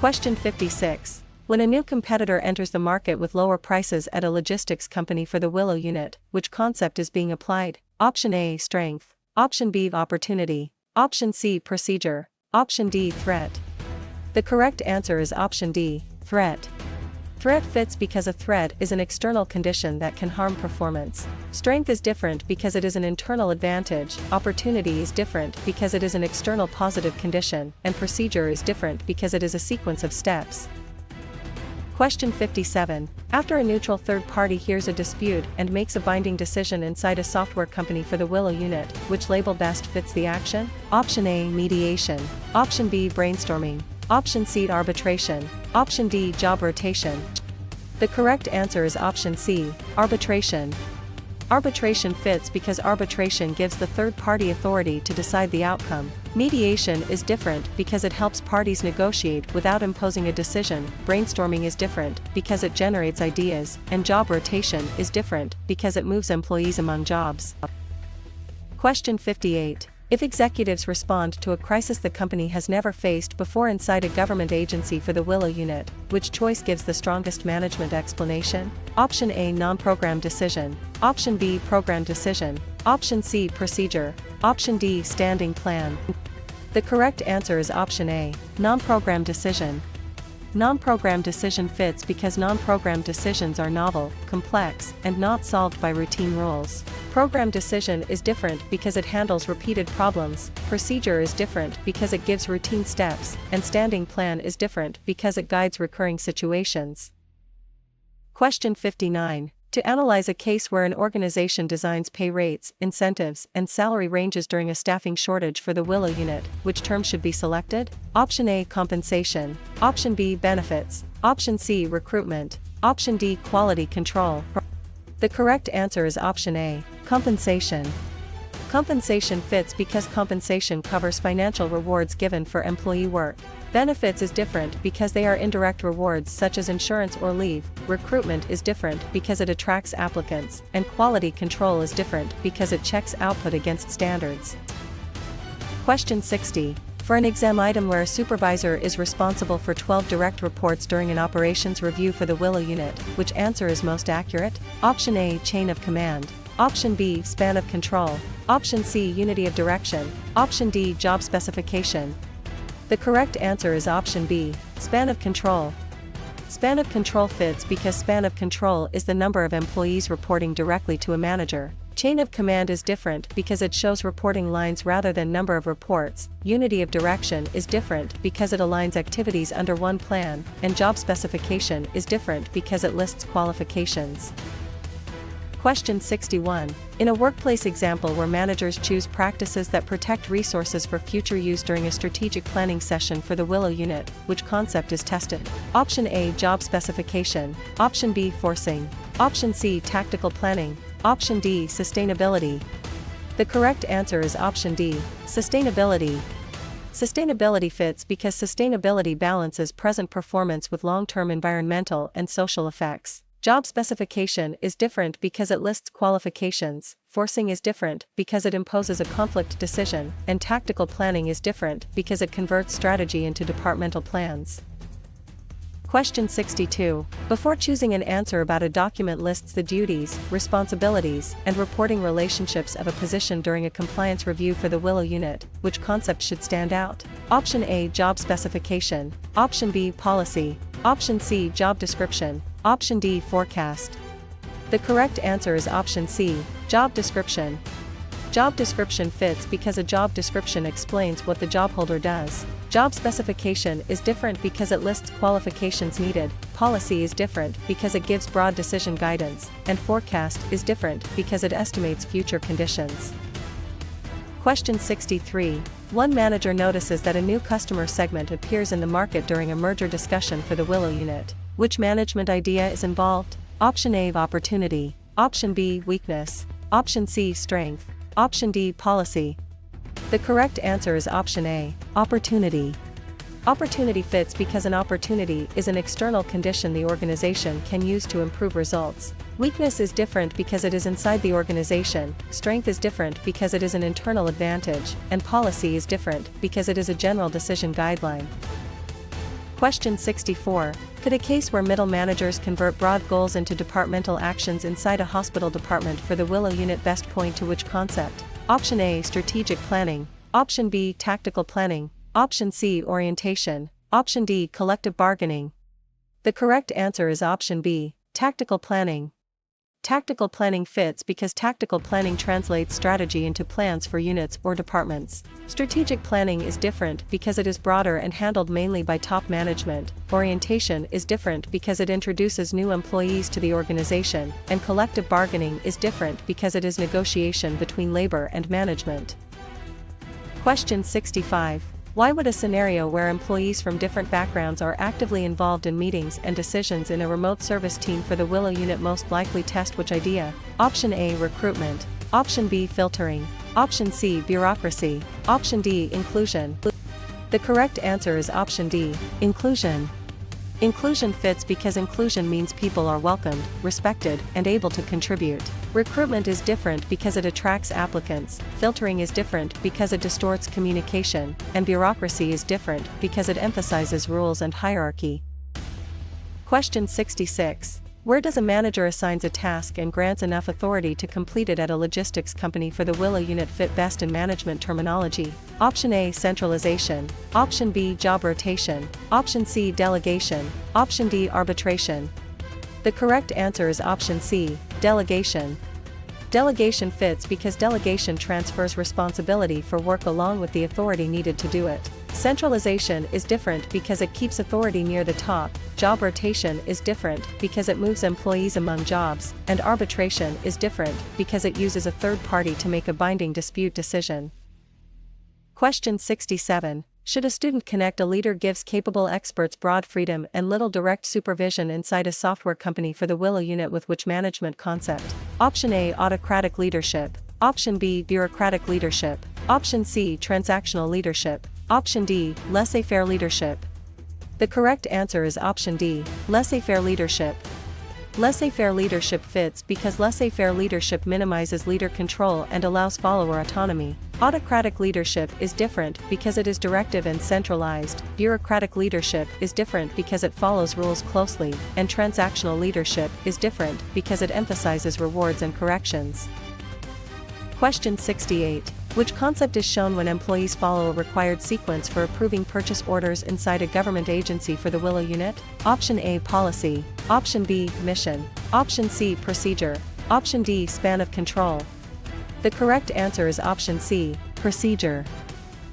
Question 56. When a new competitor enters the market with lower prices at a logistics company for the Willow unit, which concept is being applied? Option A, strength. Option B, opportunity. Option C, procedure. Option D, threat. The correct answer is option D, threat. Threat fits because a threat is an external condition that can harm performance. Strength is different because it is an internal advantage, opportunity is different because it is an external positive condition, and procedure is different because it is a sequence of steps. Question 57. After a neutral third party hears a dispute and makes a binding decision inside a software company for the Willow unit, which label best fits the action? Option A, mediation. Option B, brainstorming. Option C, arbitration. Option D, job rotation. The correct answer is option C, arbitration. Arbitration fits because arbitration gives the third party authority to decide the outcome. Mediation is different because it helps parties negotiate without imposing a decision. Brainstorming is different because it generates ideas, and job rotation is different because it moves employees among jobs. Question 58. If executives respond to a crisis the company has never faced before inside a government agency for the Willow unit, which choice gives the strongest management explanation? Option A, non-program decision. Option B, program decision. Option C, procedure. Option D, standing plan. The correct answer is option A, non-program decision. Non-program decision fits because non-program decisions are novel, complex, and not solved by routine rules. Program decision is different because it handles repeated problems, procedure is different because it gives routine steps, and standing plan is different because it guides recurring situations. Question 59. To analyze a case where an organization designs pay rates, incentives, and salary ranges during a staffing shortage for the Willow unit, which term should be selected? Option A, compensation. Option B, benefits. Option C, recruitment. Option D, quality control. The correct answer is option A, compensation. Compensation fits because compensation covers financial rewards given for employee work. Benefits is different because they are indirect rewards such as insurance or leave. Recruitment is different because it attracts applicants, and quality control is different because it checks output against standards. Question 60. For an exam item where a supervisor is responsible for 12 direct reports during an operations review for the Willow unit, which answer is most accurate? Option A, chain of command. Option B, span of control. Option C, unity of direction. Option D, job specification. The correct answer is option B, span of control. Span of control fits because span of control is the number of employees reporting directly to a manager. Chain of command is different because it shows reporting lines rather than number of reports. Unity of direction is different because it aligns activities under one plan, and job specification is different because it lists qualifications. Question 61. In a workplace example where managers choose practices that protect resources for future use during a strategic planning session for the Willow unit, which concept is tested? Option A, job specification. Option B, forcing. Option C, tactical planning. Option D, sustainability. The correct answer is option D, sustainability. Sustainability fits because sustainability balances present performance with long-term environmental and social effects. Job specification is different because it lists qualifications, forcing is different because it imposes a conflict decision, and tactical planning is different because it converts strategy into departmental plans. Question 62. Before choosing an answer about a document lists the duties, responsibilities, and reporting relationships of a position during a compliance review for the Willow unit, which concept should stand out? Option A, job specification. Option B, policy. Option C, job description. Option D, forecast. The correct answer is option C, job description. Job description fits because a job description explains what the job holder does. Job specification is different because it lists qualifications needed, policy is different because it gives broad decision guidance, and forecast is different because it estimates future conditions. Question 63. One manager notices that a new customer segment appears in the market during a merger discussion for the Willow unit. Which management idea is involved? Option A, opportunity. Option B, weakness. Option C, strength. Option D, policy. The correct answer is option A, opportunity. Opportunity fits because an opportunity is an external condition the organization can use to improve results. Weakness is different because it is inside the organization, strength is different because it is an internal advantage, and policy is different because it is a general decision guideline. Question 64. Could a case where middle managers convert broad goals into departmental actions inside a hospital department for the Willow unit best point to which concept? Option A, strategic planning. Option B, tactical planning. Option C, orientation. Option D, collective bargaining. The correct answer is option B, tactical planning. Tactical planning fits because tactical planning translates strategy into plans for units or departments. Strategic planning is different because it is broader and handled mainly by top management. Orientation is different because it introduces new employees to the organization, and collective bargaining is different because it is negotiation between labor and management. Question 65. Why would a scenario where employees from different backgrounds are actively involved in meetings and decisions in a remote service team for the Willow unit most likely test which idea? Option A, recruitment. Option B, filtering. Option C, bureaucracy. Option D, inclusion. The correct answer is option D, inclusion. Inclusion fits because inclusion means people are welcomed, respected, and able to contribute. Recruitment is different because it attracts applicants, filtering is different because it distorts communication, and bureaucracy is different because it emphasizes rules and hierarchy. Question 66. Where does a manager assigns a task and grants enough authority to complete it at a logistics company for the Willow unit fit best in management terminology? Option A, centralization. Option B, job rotation. Option C, delegation. Option D, arbitration. The correct answer is option C, delegation. Delegation fits because delegation transfers responsibility for work along with the authority needed to do it. Centralization is different because it keeps authority near the top, job rotation is different because it moves employees among jobs, and arbitration is different because it uses a third party to make a binding dispute decision. Question 67. Should a student connect a leader gives capable experts broad freedom and little direct supervision inside a software company for the Willow unit with which management concept? Option A, autocratic leadership. Option B, bureaucratic leadership. Option C, transactional leadership. Option D, laissez-faire leadership. The correct answer is option D, laissez-faire leadership. Laissez-faire leadership fits because laissez-faire leadership minimizes leader control and allows follower autonomy. Autocratic leadership is different because it is directive and centralized, bureaucratic leadership is different because it follows rules closely, and transactional leadership is different because it emphasizes rewards and corrections. Question 68. Which concept is shown when employees follow a required sequence for approving purchase orders inside a government agency for the Willow unit? Option A, policy. Option B, mission. Option C, procedure. Option D, span of control. The correct answer is option C, procedure.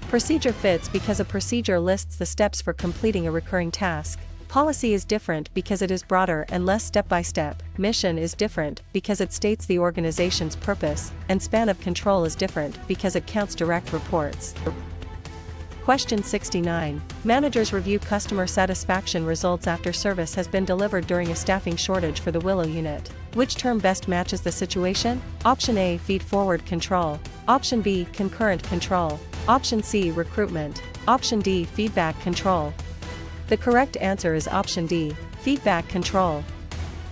Procedure fits because a procedure lists the steps for completing a recurring task. Policy is different because it is broader and less step-by-step. Mission is different because it states the organization's purpose, and span of control is different because it counts direct reports. Question 69. Managers review customer satisfaction results after service has been delivered during a staffing shortage for the Willow unit. Which term best matches the situation? Option A, feedforward control. Option B, concurrent control. Option C, recruitment. Option D, feedback control. The correct answer is option D, feedback control.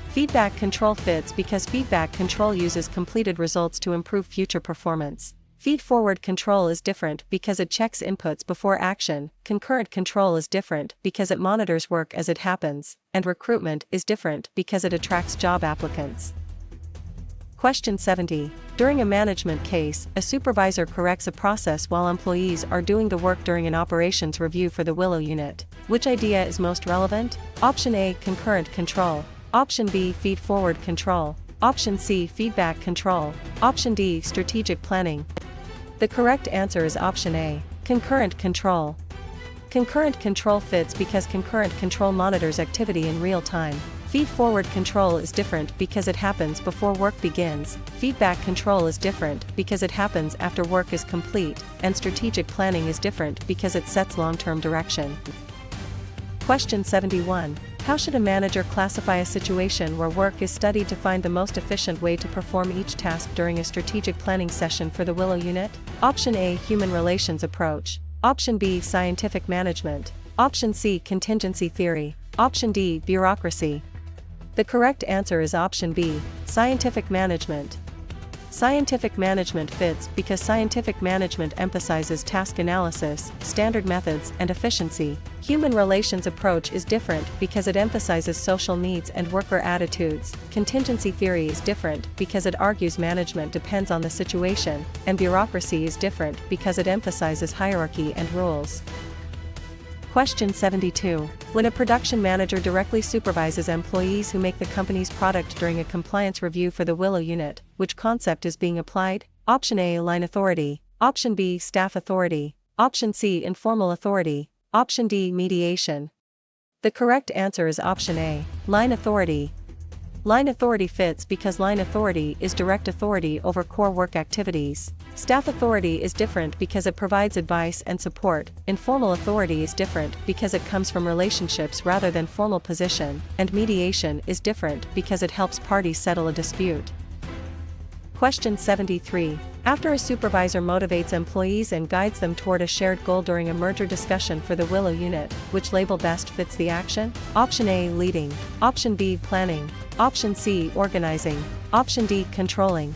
Feedback control fits because feedback control uses completed results to improve future performance. Feedforward control is different because it checks inputs before action, concurrent control is different because it monitors work as it happens, and recruitment is different because it attracts job applicants. Question 70. During a management case, a supervisor corrects a process while employees are doing the work during an operations review for the Willow unit. Which idea is most relevant? Option A, concurrent control. Option B, feedforward control. Option C, feedback control. Option D, strategic planning. The correct answer is option A, concurrent control. Concurrent control fits because concurrent control monitors activity in real time. Feedforward control is different because it happens before work begins, feedback control is different because it happens after work is complete, and strategic planning is different because it sets long-term direction. Question 71. How should a manager classify a situation where work is studied to find the most efficient way to perform each task during a strategic planning session for the Willow unit? Option A, human relations approach. Option B, scientific management. Option C, contingency theory. Option D, bureaucracy. The correct answer is option B, scientific management. Scientific management fits because scientific management emphasizes task analysis, standard methods, and efficiency. Human relations approach is different because it emphasizes social needs and worker attitudes. Contingency theory is different because it argues management depends on the situation, and bureaucracy is different because it emphasizes hierarchy and rules. Question 72. When a production manager directly supervises employees who make the company's product during a compliance review for the Willow unit, which concept is being applied? Option A, line authority. Option B, staff authority. Option C, informal authority. Option D, mediation. The correct answer is option A, line authority. Line authority fits because line authority is direct authority over core work activities. Staff authority is different because it provides advice and support. Informal authority is different because it comes from relationships rather than formal position, and mediation is different because it helps parties settle a dispute. Question 73. After a supervisor motivates employees and guides them toward a shared goal during a merger discussion for the Willow unit, which label best fits the action? Option A, leading. Option B, planning. Option C, organizing. Option D, controlling.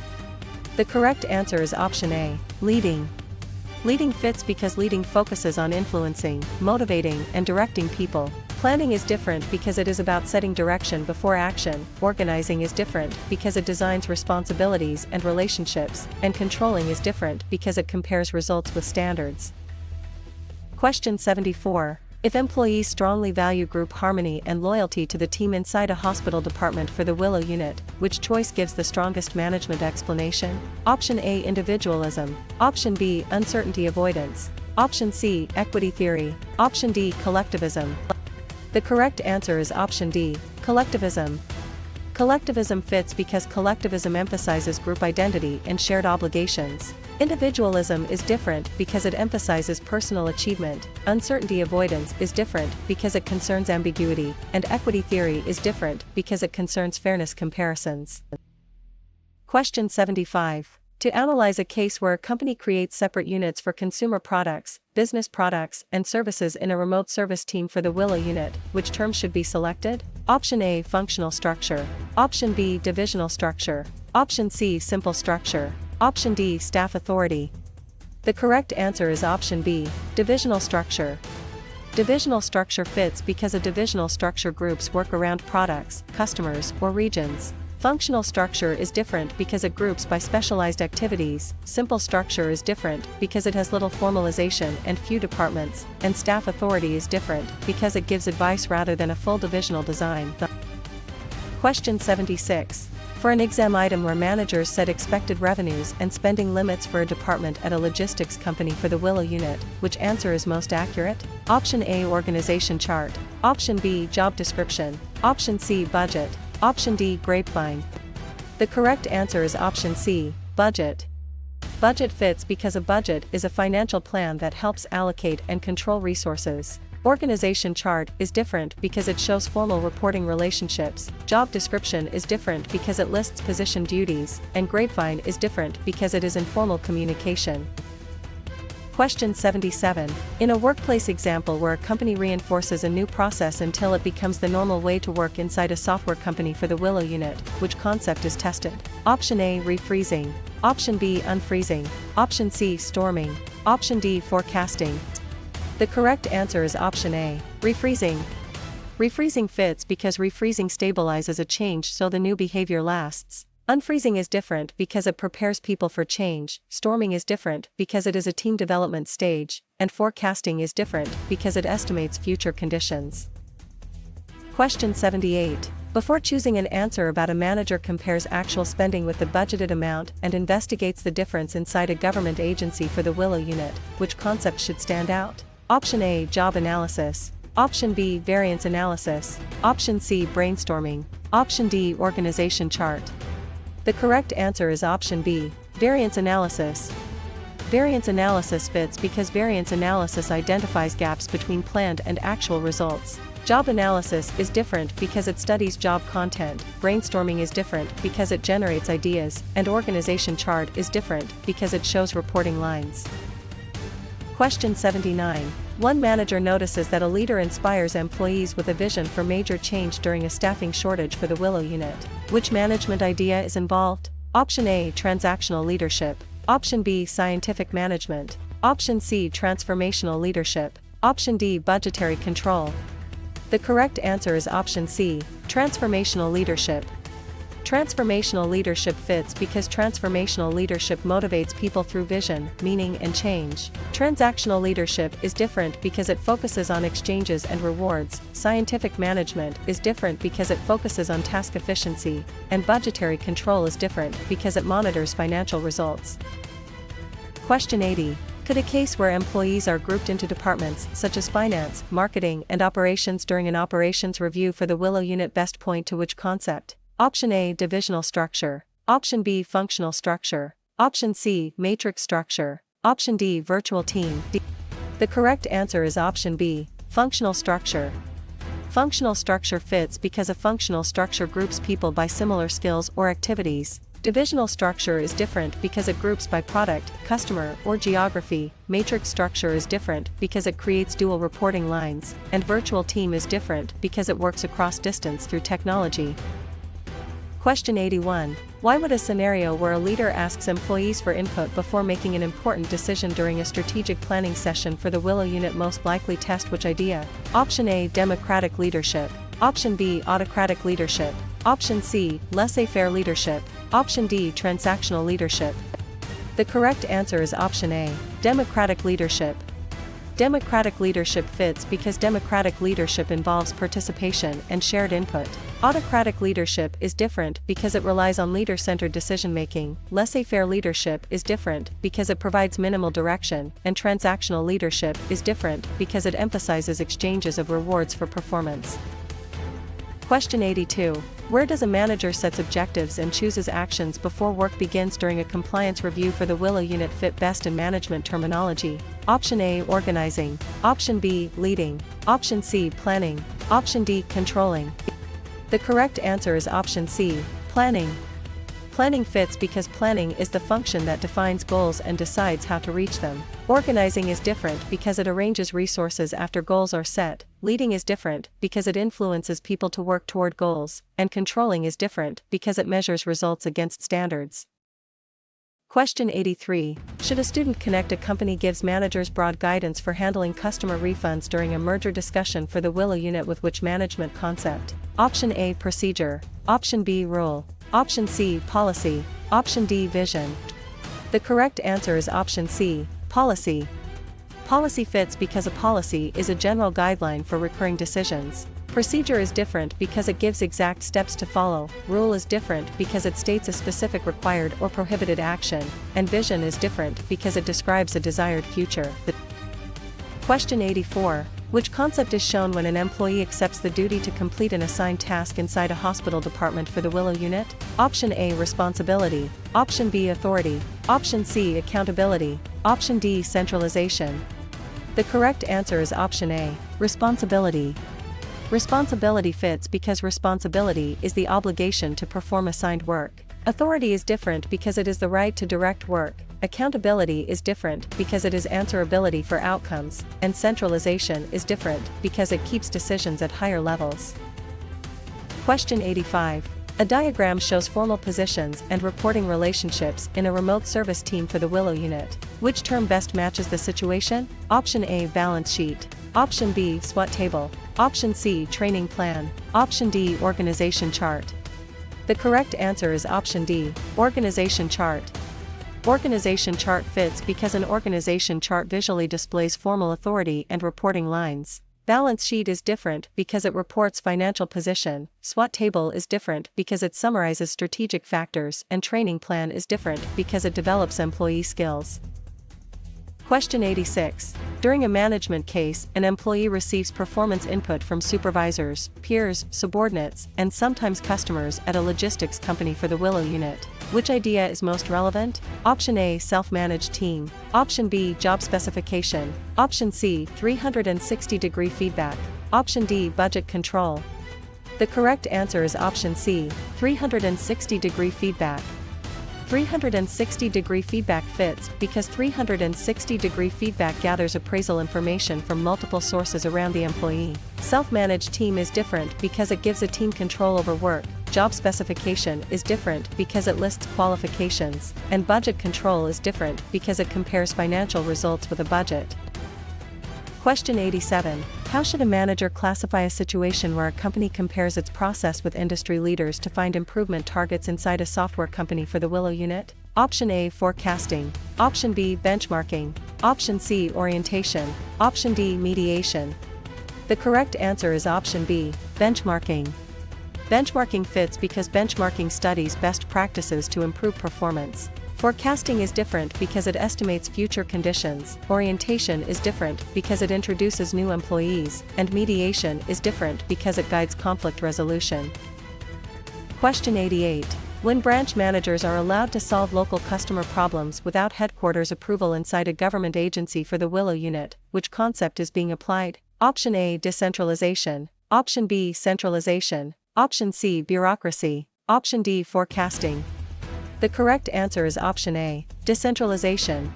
The correct answer is option A, leading. Leading fits because leading focuses on influencing, motivating, and directing people. Planning is different because it is about setting direction before action. Organizing is different because it designs responsibilities and relationships, and controlling is different because it compares results with standards. Question 74. If employees strongly value group harmony and loyalty to the team inside a hospital department for the Willow unit, which choice gives the strongest management explanation? Option A, individualism. Option B, uncertainty avoidance. Option C, equity theory. Option D, collectivism. The correct answer is option D, collectivism. Collectivism fits because collectivism emphasizes group identity and shared obligations. Individualism is different because it emphasizes personal achievement. Uncertainty avoidance is different because it concerns ambiguity, and equity theory is different because it concerns fairness comparisons. Question 75. To analyze a case where a company creates separate units for consumer products, business products, and services in a remote service team for the Willow unit, which term should be selected? Option A, functional structure. Option B, divisional structure. Option C, simple structure. Option D, staff authority. The correct answer is option B, divisional structure. Divisional structure fits because a divisional structure groups work around products, customers, or regions. Functional structure is different because it groups by specialized activities. Simple structure is different because it has little formalization and few departments, and staff authority is different because it gives advice rather than a full divisional design. Question 76. For an exam item where managers set expected revenues and spending limits for a department at a logistics company for the Willow unit, which answer is most accurate? Option A, organization chart. Option B, job description. Option C, budget. Option D, grapevine. The correct answer is option C, budget. Budget fits because a budget is a financial plan that helps allocate and control resources. Organization chart is different because it shows formal reporting relationships. Job description is different because it lists position duties, and grapevine is different because it is informal communication. Question 77. In a workplace example where a company reinforces a new process until it becomes the normal way to work inside a software company for the Willow unit, which concept is tested? Option A, refreezing. Option B, unfreezing. Option C, storming. Option D, forecasting. The correct answer is option A, refreezing. Refreezing fits because refreezing stabilizes a change so the new behavior lasts. Unfreezing is different because it prepares people for change, storming is different because it is a team development stage, and forecasting is different because it estimates future conditions. Question 78. Before choosing an answer about a manager compares actual spending with the budgeted amount and investigates the difference inside a government agency for the Willow unit, which concept should stand out? Option A, job analysis. Option B, variance analysis. Option C, brainstorming. Option D, organization chart. The correct answer is option B, variance analysis. Variance analysis fits because variance analysis identifies gaps between planned and actual results. Job analysis is different because it studies job content, brainstorming is different because it generates ideas, and organization chart is different because it shows reporting lines. Question 79. One manager notices that a leader inspires employees with a vision for major change during a staffing shortage for the Willow unit. Which management idea is involved? Option A, transactional leadership. Option B, scientific management. Option C, transformational leadership. Option D, budgetary control. The correct answer is option C, transformational leadership. Transformational leadership fits because transformational leadership motivates people through vision, meaning, and change. Transactional leadership is different because it focuses on exchanges and rewards. Scientific management is different because it focuses on task efficiency, and budgetary control is different because it monitors financial results. Question 80. Could a case where employees are grouped into departments such as finance, marketing, and operations during an operations review for the Willow unit best point to which concept? Option A, divisional structure. Option B, functional structure. Option C, matrix structure. Option D, virtual team. The correct answer is option B, functional structure. Functional structure fits because a functional structure groups people by similar skills or activities. Divisional structure is different because it groups by product, customer, or geography. Matrix structure is different because it creates dual reporting lines, and virtual team is different because it works across distance through technology. Question 81. Why would a scenario where a leader asks employees for input before making an important decision during a strategic planning session for the Willow unit most likely test which idea? Option A, democratic leadership. Option B, autocratic leadership. Option C, laissez-faire leadership. Option D, transactional leadership. The correct answer is option A, democratic leadership. Democratic leadership fits because democratic leadership involves participation and shared input. Autocratic leadership is different because it relies on leader-centered decision-making. Laissez-faire leadership is different because it provides minimal direction, and transactional leadership is different because it emphasizes exchanges of rewards for performance. Question 82. Where does a manager set objectives and chooses actions before work begins during a compliance review for the Willow unit fit best in management terminology? Option A, organizing. Option B, leading. Option C, planning. Option D, controlling. The correct answer is option C, planning. Planning fits because planning is the function that defines goals and decides how to reach them. Organizing is different because it arranges resources after goals are set. Leading is different because it influences people to work toward goals, and controlling is different because it measures results against standards. Question 83. Should a student connect a company gives managers broad guidance for handling customer refunds during a merger discussion for the Willow unit with which management concept? Option A, procedure. Option B, rule. Option C, policy. Option D, vision. The correct answer is option C, policy. Policy fits because a policy is a general guideline for recurring decisions. Procedure is different because it gives exact steps to follow. Rule is different because it states a specific required or prohibited action, and vision is different because it describes a desired future. Question 84. Which concept is shown when an employee accepts the duty to complete an assigned task inside a hospital department for the Willow unit? Option A, responsibility. Option B, authority. Option C, accountability. Option D, centralization. The correct answer is option A, responsibility. Responsibility fits because responsibility is the obligation to perform assigned work. Authority is different because it is the right to direct work. Accountability is different because it is answerability for outcomes, and centralization is different because it keeps decisions at higher levels. Question 85. A diagram shows formal positions and reporting relationships in a remote service team for the Willow unit. Which term best matches the situation? Option A, balance sheet. Option B, SWOT table. Option C, training plan. Option D, organization chart. The correct answer is option D, organization chart. Organization chart fits because an organization chart visually displays formal authority and reporting lines. Balance sheet is different because it reports financial position. SWOT table is different because it summarizes strategic factors, and training plan is different because it develops employee skills. Question 86. During a management case, an employee receives performance input from supervisors, peers, subordinates, and sometimes customers at a logistics company for the Willow unit. Which idea is most relevant? Option A, self-managed team. Option B, job specification. Option C, 360-degree feedback. Option D, budget control. The correct answer is option C, 360-degree feedback. 360-degree feedback fits because 360-degree feedback gathers appraisal information from multiple sources around the employee. Self-managed team is different because it gives a team control over work. Job specification is different because it lists qualifications, and budget control is different because it compares financial results with a budget. Question 87. How should a manager classify a situation where a company compares its process with industry leaders to find improvement targets inside a software company for the Willow unit? Option A, forecasting. Option B, benchmarking. Option C, orientation. Option D, mediation. The correct answer is option B, benchmarking. Benchmarking fits because benchmarking studies best practices to improve performance. Forecasting is different because it estimates future conditions, orientation is different because it introduces new employees, and mediation is different because it guides conflict resolution. Question 88. When branch managers are allowed to solve local customer problems without headquarters approval inside a government agency for the Willow unit, which concept is being applied? Option A, decentralization. Option B, centralization. Option C, bureaucracy. Option D, forecasting. The correct answer is option A, decentralization.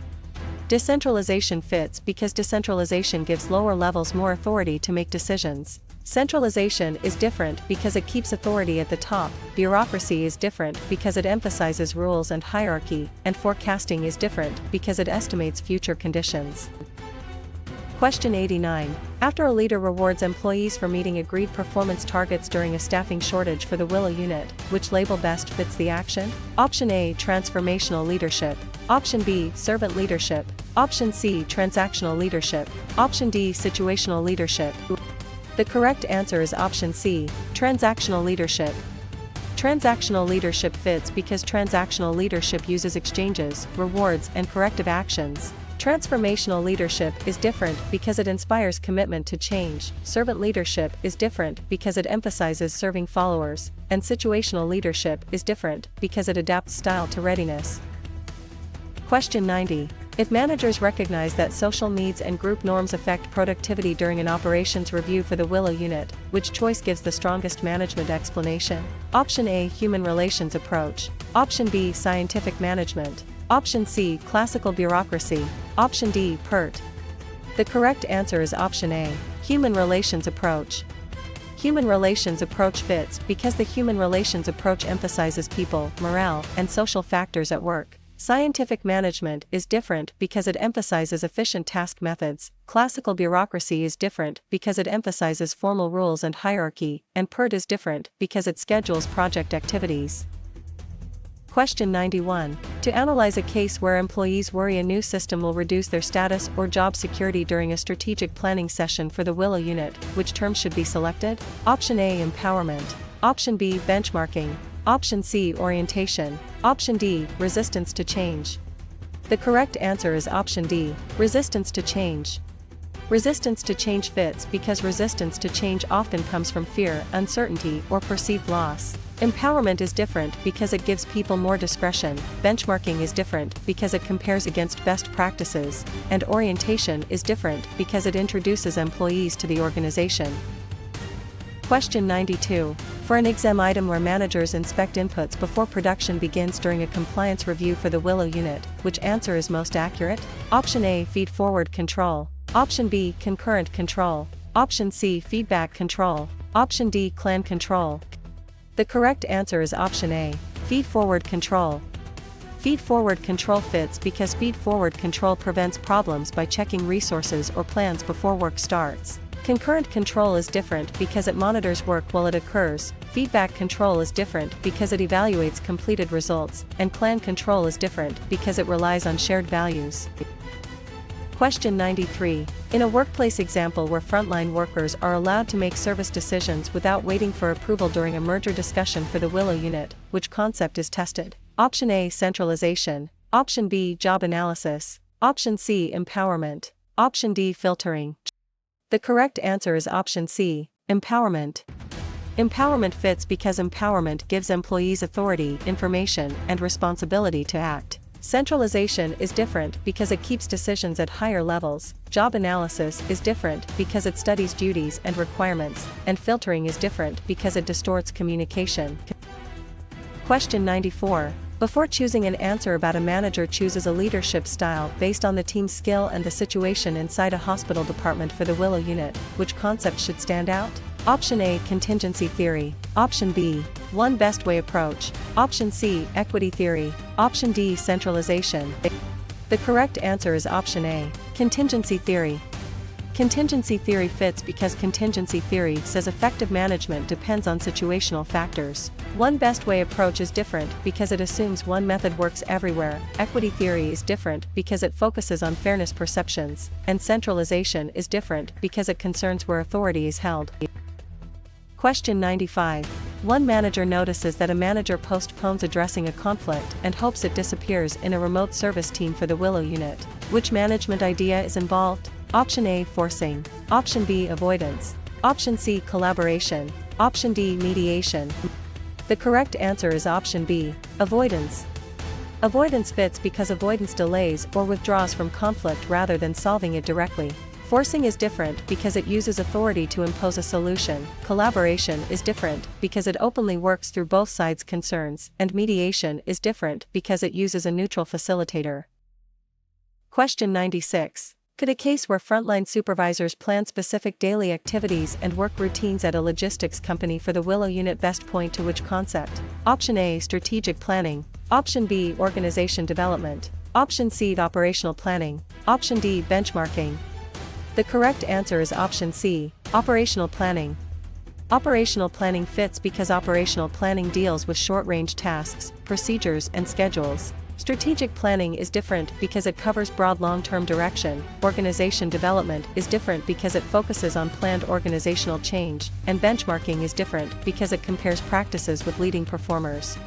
Decentralization fits because decentralization gives lower levels more authority to make decisions. Centralization is different because it keeps authority at the top, bureaucracy is different because it emphasizes rules and hierarchy, and forecasting is different because it estimates future conditions. Question 89. After a leader rewards employees for meeting agreed performance targets during a staffing shortage for the Willow unit, which label best fits the action? Option A, transformational leadership. Option B, servant leadership. Option C, transactional leadership. Option D, situational leadership. The correct answer is option C, transactional leadership. Transactional leadership fits because transactional leadership uses exchanges, rewards, and corrective actions. Transformational leadership is different because it inspires commitment to change. Servant leadership is different because it emphasizes serving followers, and situational leadership is different because it adapts style to readiness. Question 90. If managers recognize that social needs and group norms affect productivity during an operations review for the Willow unit, which choice gives the strongest management explanation? Option A, human relations approach. Option B, scientific management. Option C, classical bureaucracy. Option D, PERT. The correct answer is option A, human relations approach. Human relations approach fits because the human relations approach emphasizes people, morale, and social factors at work. Scientific management is different because it emphasizes efficient task methods. Classical bureaucracy is different because it emphasizes formal rules and hierarchy, and PERT is different because it schedules project activities. Question 91. To analyze a case where employees worry a new system will reduce their status or job security during a strategic planning session for the Willow unit, which term should be selected? Option A, empowerment. Option B, benchmarking. Option C, orientation. Option D, resistance to change. The correct answer is option D, resistance to change. Resistance to change fits because resistance to change often comes from fear, uncertainty, or perceived loss. Empowerment is different because it gives people more discretion, benchmarking is different because it compares against best practices, and orientation is different because it introduces employees to the organization. Question 92. For an exam item where managers inspect inputs before production begins during a compliance review for the Willow unit, which answer is most accurate? Option A, feedforward control. Option B, concurrent control. Option C, feedback control. Option D, clan control. The correct answer is option A, feedforward control. Feedforward control fits because feedforward control prevents problems by checking resources or plans before work starts. Concurrent control is different because it monitors work while it occurs. Feedback control is different because it evaluates completed results, and clan control is different because it relies on shared values. Question 93. In a workplace example where frontline workers are allowed to make service decisions without waiting for approval during a merger discussion for the Willow unit, which concept is tested? Option A, centralization. Option B, job analysis. Option C, empowerment. Option D, filtering. The correct answer is option C, empowerment. Empowerment fits because empowerment gives employees authority, information, and responsibility to act. Centralization is different because it keeps decisions at higher levels. Job analysis is different because it studies duties and requirements, and filtering is different because it distorts communication. Question 94. Before choosing an answer about a manager chooses a leadership style based on the team's skill and the situation inside a hospital department for the Willow unit, which concept should stand out? Option A, contingency theory. Option B, one best way approach. Option C, equity theory. Option D, centralization. The correct answer is option A, contingency theory. Contingency theory fits because contingency theory says effective management depends on situational factors. One best way approach is different because it assumes one method works everywhere. Equity theory is different because it focuses on fairness perceptions, and centralization is different because it concerns where authority is held. Question 95. One manager notices that a manager postpones addressing a conflict and hopes it disappears in a remote service team for the Willow unit. Which management idea is involved? Option A, forcing. Option B, avoidance. Option C, collaboration. Option D, mediation. The correct answer is option B, avoidance. Avoidance fits because avoidance delays or withdraws from conflict rather than solving it directly. Forcing is different because it uses authority to impose a solution. Collaboration is different because it openly works through both sides' concerns, and mediation is different because it uses a neutral facilitator. Question 96. Could a case where frontline supervisors plan specific daily activities and work routines at a logistics company for the Willow unit best point to which concept? Option A, strategic planning. Option B, organization development. Option C, operational planning. Option D, benchmarking. The correct answer is option C, operational planning. Operational planning fits because operational planning deals with short-range tasks, procedures, and schedules. Strategic planning is different because it covers broad long-term direction. Organization development is different because it focuses on planned organizational change, and benchmarking is different because it compares practices with leading performers.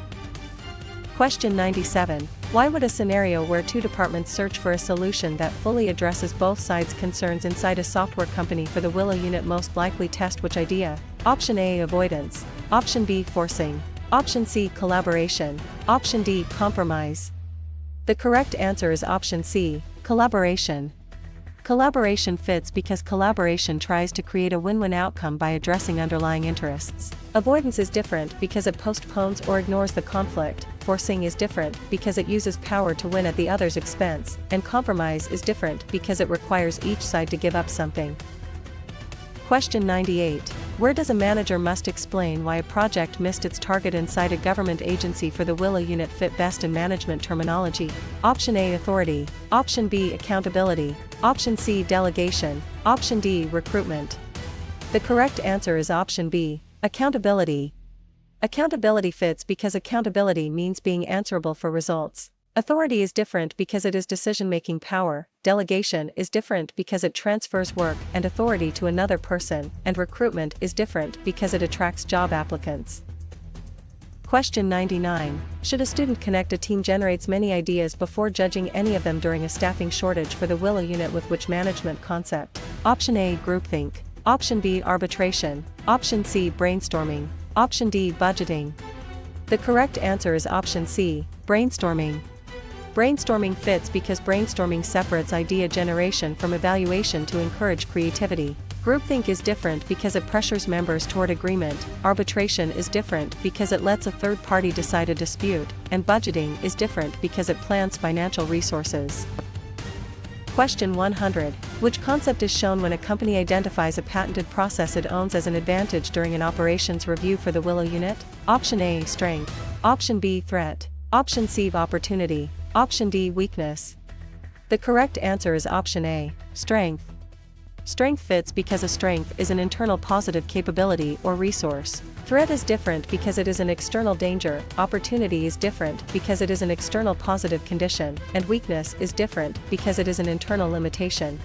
Question 97. Why would a scenario where two departments search for a solution that fully addresses both sides' concerns inside a software company for the Willow unit most likely test which idea? Option A, avoidance. Option B, forcing. Option C, collaboration. Option D, compromise. The correct answer is option C, collaboration. Collaboration fits because collaboration tries to create a win-win outcome by addressing underlying interests. Avoidance is different because it postpones or ignores the conflict. Forcing is different because it uses power to win at the other's expense, and compromise is different because it requires each side to give up something. Question 98. Where does a manager must explain why a project missed its target inside a government agency for the Willow unit fit best in management terminology? Option A, authority. Option B, accountability. Option C, delegation. Option D, recruitment. The correct answer is option B, accountability. Accountability fits because accountability means being answerable for results. Authority is different because it is decision-making power. Delegation is different because it transfers work and authority to another person, and recruitment is different because it attracts job applicants. Question 99. Should a student connect a team generates many ideas before judging any of them during a staffing shortage for the Willow unit with which management concept? Option A, groupthink. Option B, arbitration. Option C, brainstorming. Option D, budgeting. The correct answer is option C, brainstorming. Brainstorming fits because brainstorming separates idea generation from evaluation to encourage creativity. Groupthink is different because it pressures members toward agreement, arbitration is different because it lets a third party decide a dispute, and budgeting is different because it plans financial resources. Question 100. Which concept is shown when a company identifies a patented process it owns as an advantage during an operations review for the Willow unit? Option A, strength. Option B, threat. Option C, opportunity. Option D, weakness. The correct answer is option A, strength. Strength fits because a strength is an internal positive capability or resource. Threat is different because it is an external danger, opportunity is different because it is an external positive condition, and weakness is different because it is an internal limitation.